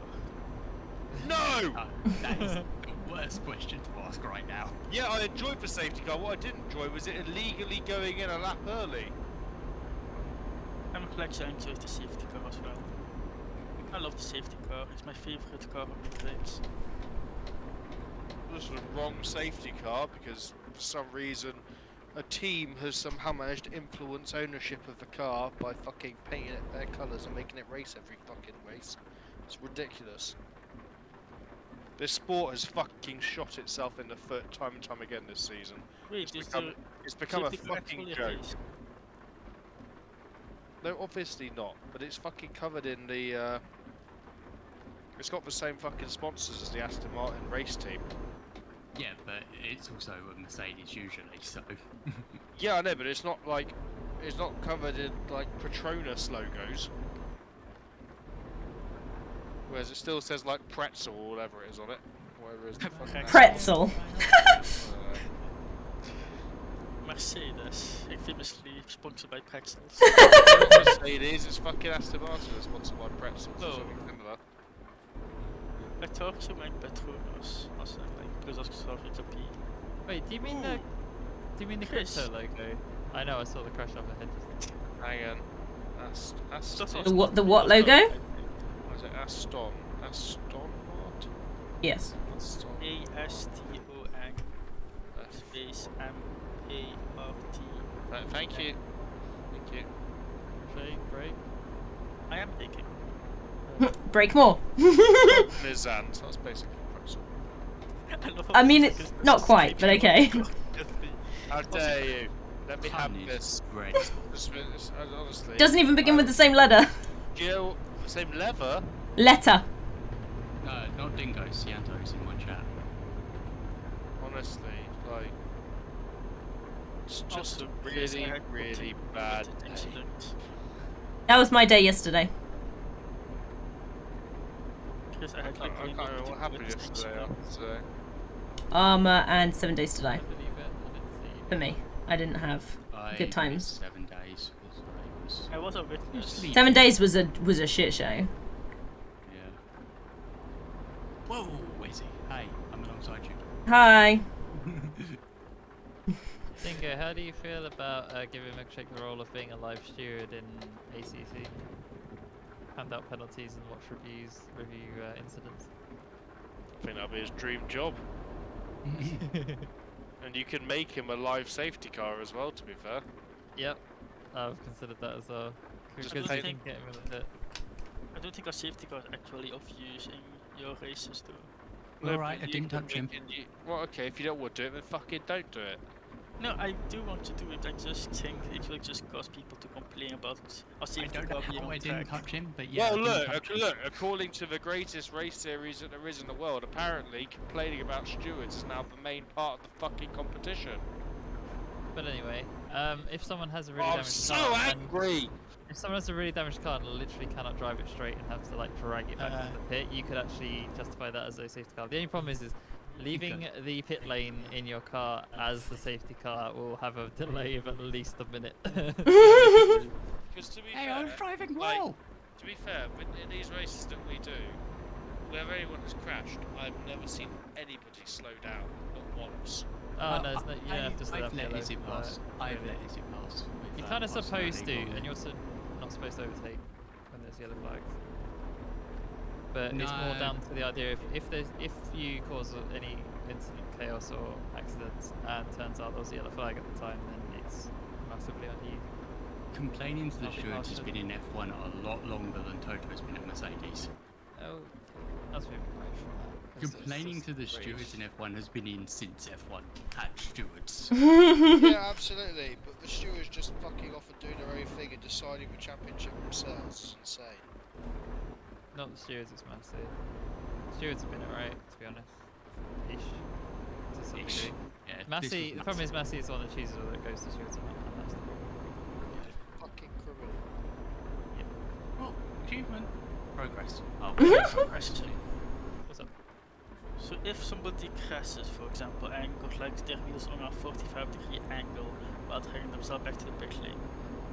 No! That is the worst question to ask right now. Yeah, I enjoyed the safety car. What I didn't enjoy was it illegally going in a lap early. I'm glad you enjoyed the safety car as well. I love the safety car. It's my favorite car on the tracks. It was the wrong safety car because for some reason a team has somehow managed to influence ownership of the car by fucking painting it their colours and making it race every fucking race. It's ridiculous. This sport has fucking shot itself in the foot time and time again this season. Wait, It's become a safety car fucking actually joke. race? No, obviously not, but it's fucking covered in the it's got the same fucking sponsors as the Aston Martin race team. Yeah, but it's also a Mercedes usually, so. Yeah, I know, but it's not like it's not covered in like Petronas logos. Whereas it still says like pretzel or whatever it is on it. Whatever it is. the fucking Pretzel. Mercedes, famously sponsored by pretzels. Mercedes, it's fucking Aston Martin that's sponsored by pretzels or Oh. something similar. I thought you meant Petronas, or something, because I was starting to be. wait, do you mean the Chris. crypto logo? I know, I saw the crash off my head just then. Hang on. Aston. The what logo? Was it Aston? Aston what? Yes. Aston. A-S-T-O-N space M-A-R-T. Thank you. Thank you. Shake, break. I am taking. Break more. Nizant, that's basically pretzel. I mean, it's not quite, but okay. How dare you? Let me have Pun is this. great. Honestly. Doesn't even begin with the same letter. Jill, same leather? Letter. Not Dingo, Cianto's in one chat. Honestly, like. It's just Also, a Chris, I really, had really nothing bad with the day. incident. That was my day yesterday. Chris, I had I can't remember what happened yesterday after today. Armor and 7 days to I die. believe it, I didn't see For me. I didn't have good times. missed 7 days. Was I was a witness. Sleep. 7 days was a shit show. Yeah. Whoa, Wizzy. Hey, I'm alongside you. Hi. Dingo, how do you feel about giving Milkshake the role of being a live steward in ACC? Hand out penalties and watch review incidents. I think that'll be his dream job. And you can make him a live safety car as well, to be fair. Yep, I've considered that as well. Just Because pay you them. can get him with a hit. I don't think a safety car is actually of use in your races though. Alright, I You didn't can touch him. make it- Well, okay, if you don't want to do it, then fucking don't do it. No, I do want to do it. I just think it will just cause people to complain about a I safety don't know car being how on I didn't track. touch him, but yeah. Well, I didn't touch him. look, according to the greatest race series that there is in the world, apparently complaining about stewards is now the main part of the fucking competition. But anyway, if someone has a really I'm damaged so car, angry! if someone has a really damaged car and literally cannot drive it straight and have to like drag it back to the pit, you could actually justify that as a safety car. The only problem is leaving the pit lane in your car as the safety car will have a delay of at least a minute. Because to be Hey, fair, I was driving like, well! to be fair, in these races that we do, wherever anyone has crashed, I've never seen anybody slow down, not once. Oh no, it's not, you don't have to slow I've down let yellow, Izzy but pass. I've really. let Izzy pass. You're kind of What's supposed to, illegal. and you're also not supposed to overtake when there's yellow flags. but it's more No. down to the idea if you cause any incident, chaos, or accidents, and turns out there was a yellow flag at the time, then it's massively on you. Complaining to the Nothing stewards has harsher. been in F1 a lot longer than Toto has been at Mercedes. Oh, that's moving away from that. It's Complaining just to the rage. stewards in F1 has been in since F1 had stewards. Yeah, absolutely. But the stewards just fucking off and doing their own thing and deciding the championship themselves. It's insane. Not the stewards, it's Massey. Stewards have been alright, to be honest. Ish. To some Ish. degree. Yeah, this Massey, was the problem is Massey is the one that chooses whether it goes to stewards or not, and that's the problem. Fucking criminal. Well, achievement. Progress. Oh, Question. What's up? So if somebody crashes, for example, and got like their wheels on a 45-degree angle while dragging themselves back to the pit lane,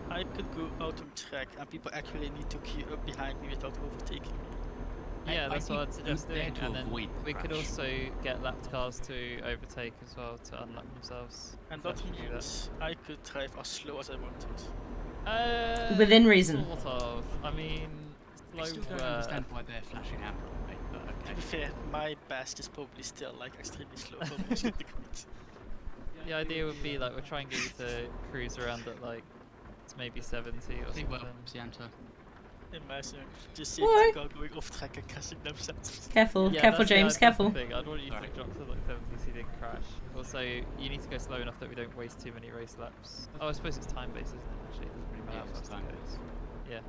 I could go out on track and people actually need to queue up behind me without overtaking me. Yeah, that's what I'd think suggest they're doing, to and then avoid the we could crash. also get lapped cars to overtake as well to unlock themselves. And If that you do means I could drive as slow as I wanted. Within reason. Sort of. I mean, I still don't understand why they're flashing amber on me, but To okay. be fair, my best is probably still like extremely slow for most of the grid. The idea would be like we'll try and get you to cruise around at like maybe 70 or See, something. well, Sianta. Imagine just Why? safety car going off track and crashing themselves. Careful, Yeah, careful, that's the- James, that's the careful. thing. I'd want you Sorry. to drop to like 70 so you didn't crash. Also, you need to go slow enough that we don't waste too many race laps. Oh, I suppose it's time based, isn't it? Actually, it doesn't really matter Yeah, how it's fast it time-based. goes. Yeah.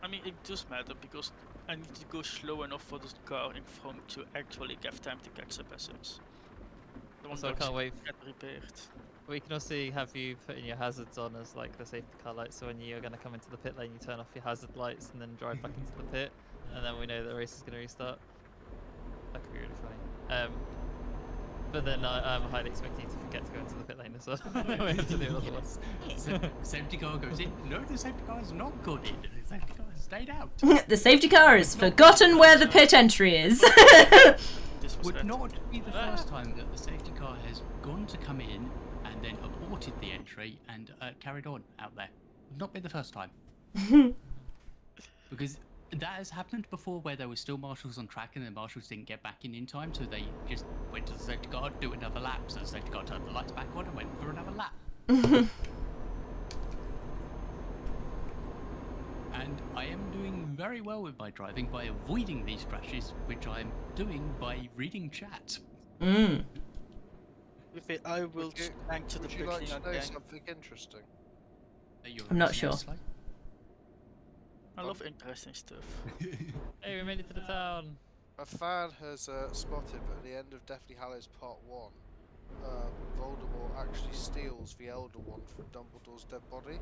I mean, it does matter because I need to go slow enough for the car in front to actually give time to catch the passage. The one Also, I that can't wait. get repaired. We can also have you putting your hazards on as like the safety car lights, so when you're going to come into the pit lane, you turn off your hazard lights and then drive back into the pit, and then we know the race is going to restart. That could be really funny. But then I'm highly expecting you to forget to go into the pit lane as well. We have to do another one. Safety car goes in. No, the safety car is not gone in. The safety car has stayed out. The safety car has forgotten where the pit entry is. This was Would red. not be the first time that the safety car has gone to come in and then aborted the entry and carried on out there. Would not be the first time. Because that has happened before where there were still marshals on track and the marshals didn't get back in time, so they just went to the safety car, do another lap. So the safety car turned the lights back on and went for another lap. And I am doing very well with my driving by avoiding these crashes, which I'm doing by reading chat. Mm. With it, I will Would you- anchor the Would you like pit to lane know again. something interesting? You're I'm not listening, sure. Sly? I love interesting stuff. Hey, we made it to the town. A fan has spotted that at the end of Deathly Hallows Part 1, Voldemort actually steals the Elder Wand from Dumbledore's dead body.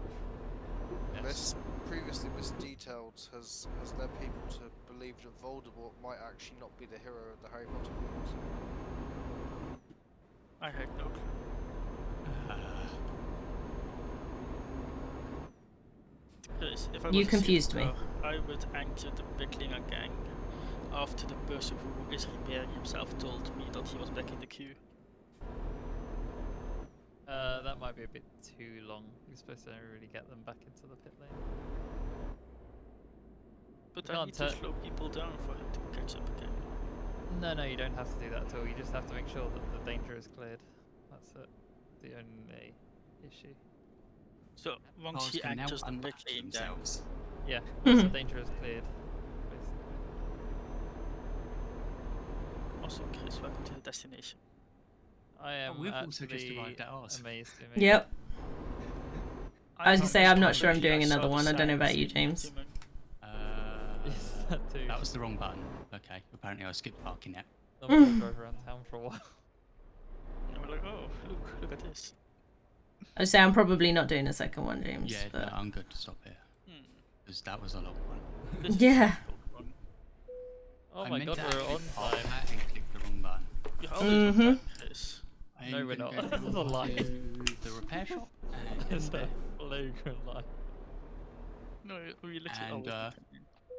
This previously misdetailed has led people to believe that Voldemort might actually not be the hero of the Harry Potter movies. I had no clue. Chris, if I You was a confused safety me. car, I would enter the pit lane again after the person who is repairing himself told me that he was back in the queue. That might be a bit too long. You're supposed to really get them back into the pit lane. But You I can't need to turn- slow people down for him to catch up again. No, you don't have to do that at all. You just have to make sure that the danger is cleared. That's it. The only issue. So once Cars he can now enters the pit unlatch lane down, themselves. Yeah, once the danger is cleared, basically. also Chris, welcome to the destination. I am we've also just actually arrived at ours. amazed to me. Yep. I was gonna say, I'm not just sure I'm doing I saw another the one. I don't know signs about you, in James. Timon. Yes, that too. That was the wrong button. Okay, apparently I skipped parking now. I'm gonna drive around town for a while. And we're like, oh, look at this. I would say I'm probably not doing a second one, James. Yeah, but... no, I'm good to stop here. Hmm. Because that was a long one. This is Yeah. a difficult one. Oh I my meant god, to we're actually on park time. that and click the wrong button. You're always on time, Chris. I'm No, we're gonna not. go That's a lie. to the repair shop and It's get a there. flagrant lie. No, we literally And, always on time.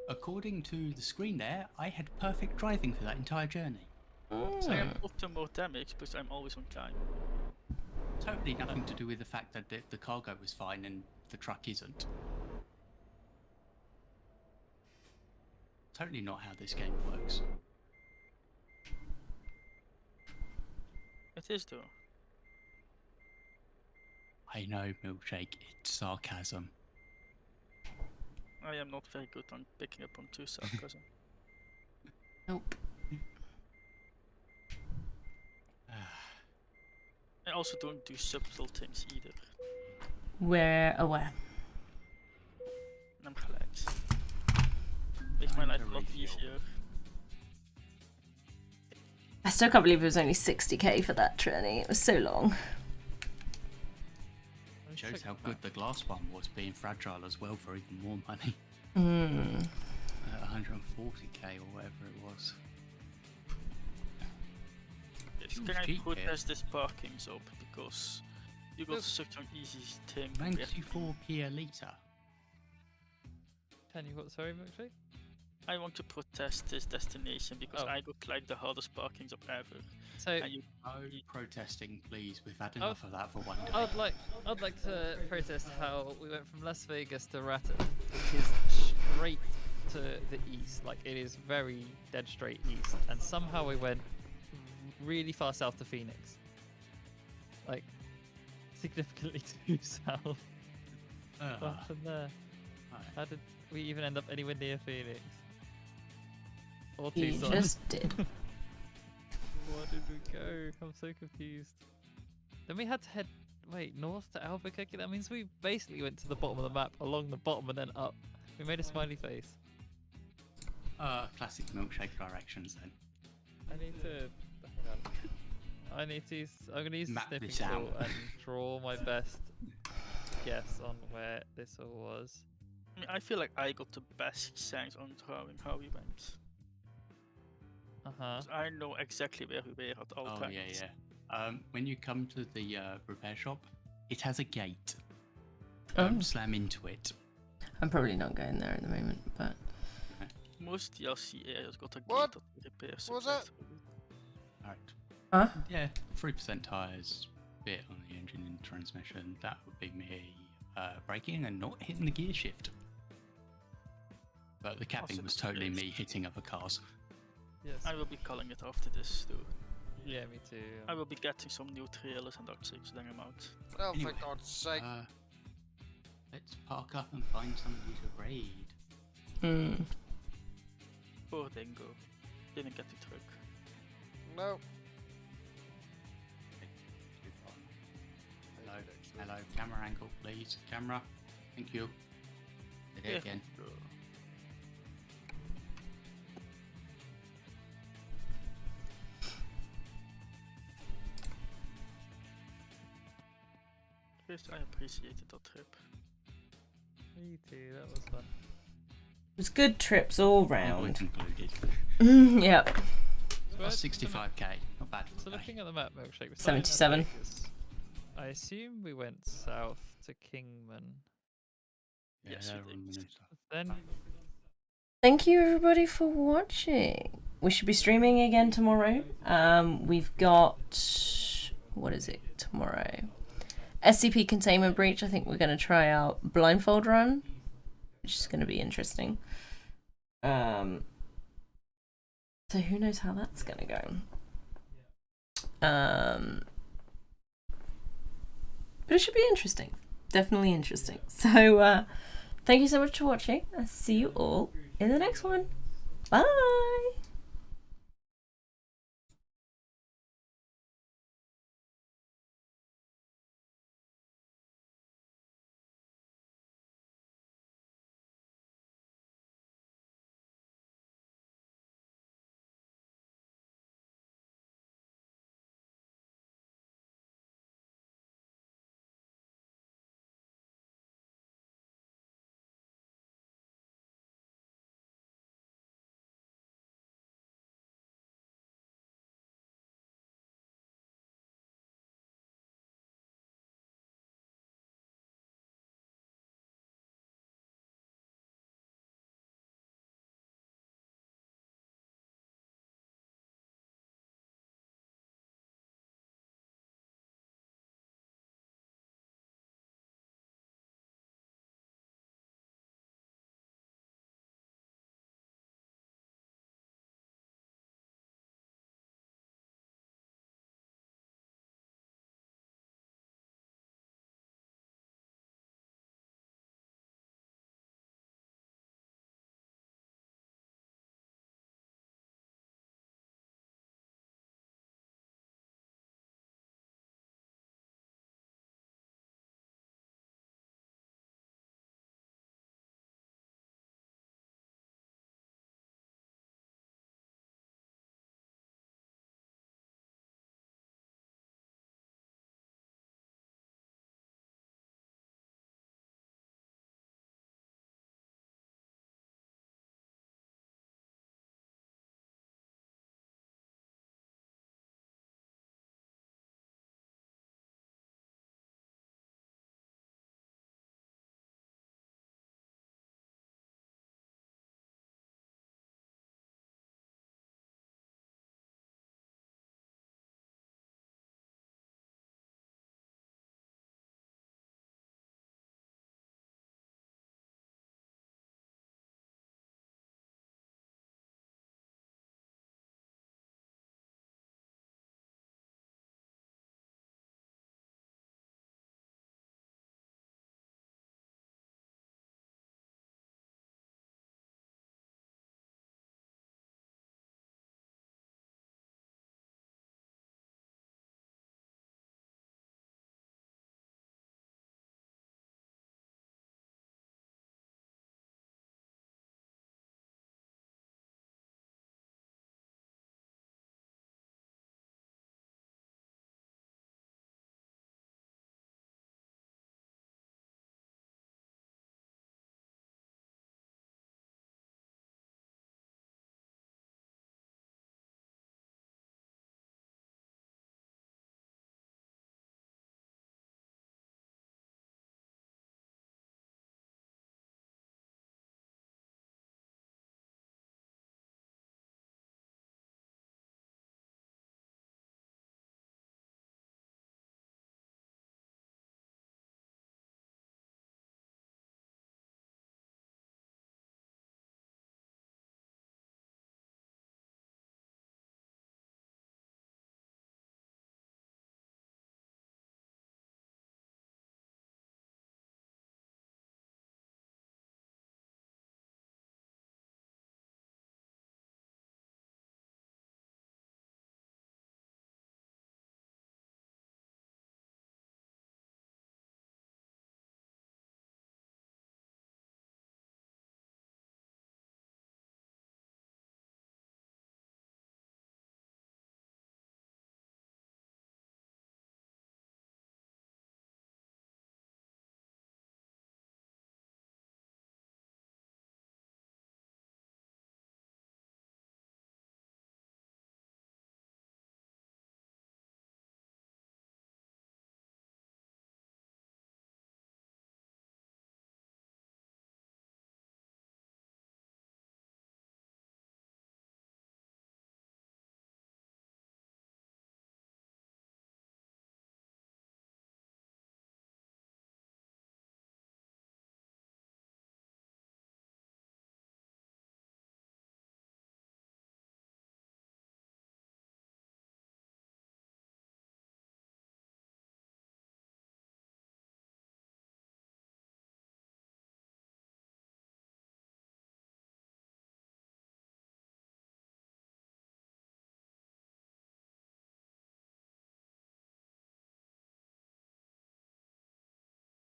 According to the screen there, I had perfect driving for that entire journey. So I am often more damage, but I'm always on time. Totally nothing to do with the fact that the cargo was fine and the truck isn't. totally not how this game works. It is though. I know, Milkshake, it's sarcasm. I am not very good on picking up on true sarcasm. Nope. I also don't do subtle things either. We're aware. I'm relaxed. Makes my Time life to a lot refuel. easier. I still can't believe it was only 60k for that journey. It was so long. Shows how good the glass one was, being fragile as well for even more money. Hmm. 140k or whatever it was. Yes, Seems can I cheap here. protest this parking up because you got such an easy thing. compared to me. 94p a litre. Can you what? Sorry, Milkshake? I want to protest this destination because Oh. I got like the hardest parkings up ever. So And you, No protesting, please. We've had Oh. enough of that for one day. I'd like to protest how we went from Las Vegas to Raton, which is straight to the east. Like it is very dead straight east, and somehow we went really far south to Phoenix. Like significantly too south. What happened there? Right. How did we even end up anywhere near Phoenix? Or You Tucson? just did. Where did we go? I'm so confused. Then we had to head north to Albuquerque. That means we basically went to the bottom of the map, along the bottom, and then up. We made a smiley face. Classic Milkshake directions then. I need to. Hang on. I need to. I'm gonna use the Map snipping this tool out. and draw my best guess on where this all was. I mean, I feel like I got the best sense on drawing how we went. Uh huh. 'Cause I know exactly where we were at all Oh, times. yeah. When you come to the repair shop, it has a gate. Oh. Don't slam into it. I'm probably not going there at the moment, but Most DLC areas got a What? gate that repairs. What was that? successfully. Alright. huh? Yeah, 3% tyres, bit on the engine and transmission. That would be me braking and not hitting the gear shift. But the capping was totally me hitting other cars. Yes. I will be calling it after this too. Yeah, me too. I will be getting some new trailers and X6 then I'm out. Oh, Anyway, for God's sake. Let's park up and find somebody to raid. Hmm. Poor Dingo. Didn't get the truck. No. Hello, hello, camera angle, please. Camera, thank you. Did it Yeah. again. First, I appreciated that trip. Me too. That was fun. It was good trips all Convoy round. concluded. Yep. So That's where's the map? 65k, not bad for So a day. looking at the map, Milkshake, we're starting in Las 77. Vegas. I assume we went south to Kingman. Yeah, Yes, they're we on did. the new stuff. Then Thank you everybody for watching. We should be streaming again tomorrow. We've got, what is it tomorrow? SCP Containment Breach. I think we're going to try out Blindfold Run, which is going to be interesting. So who knows how that's going to go. But it should be interesting. Definitely interesting. So thank you so much for watching. I'll see you all in the next one. Bye!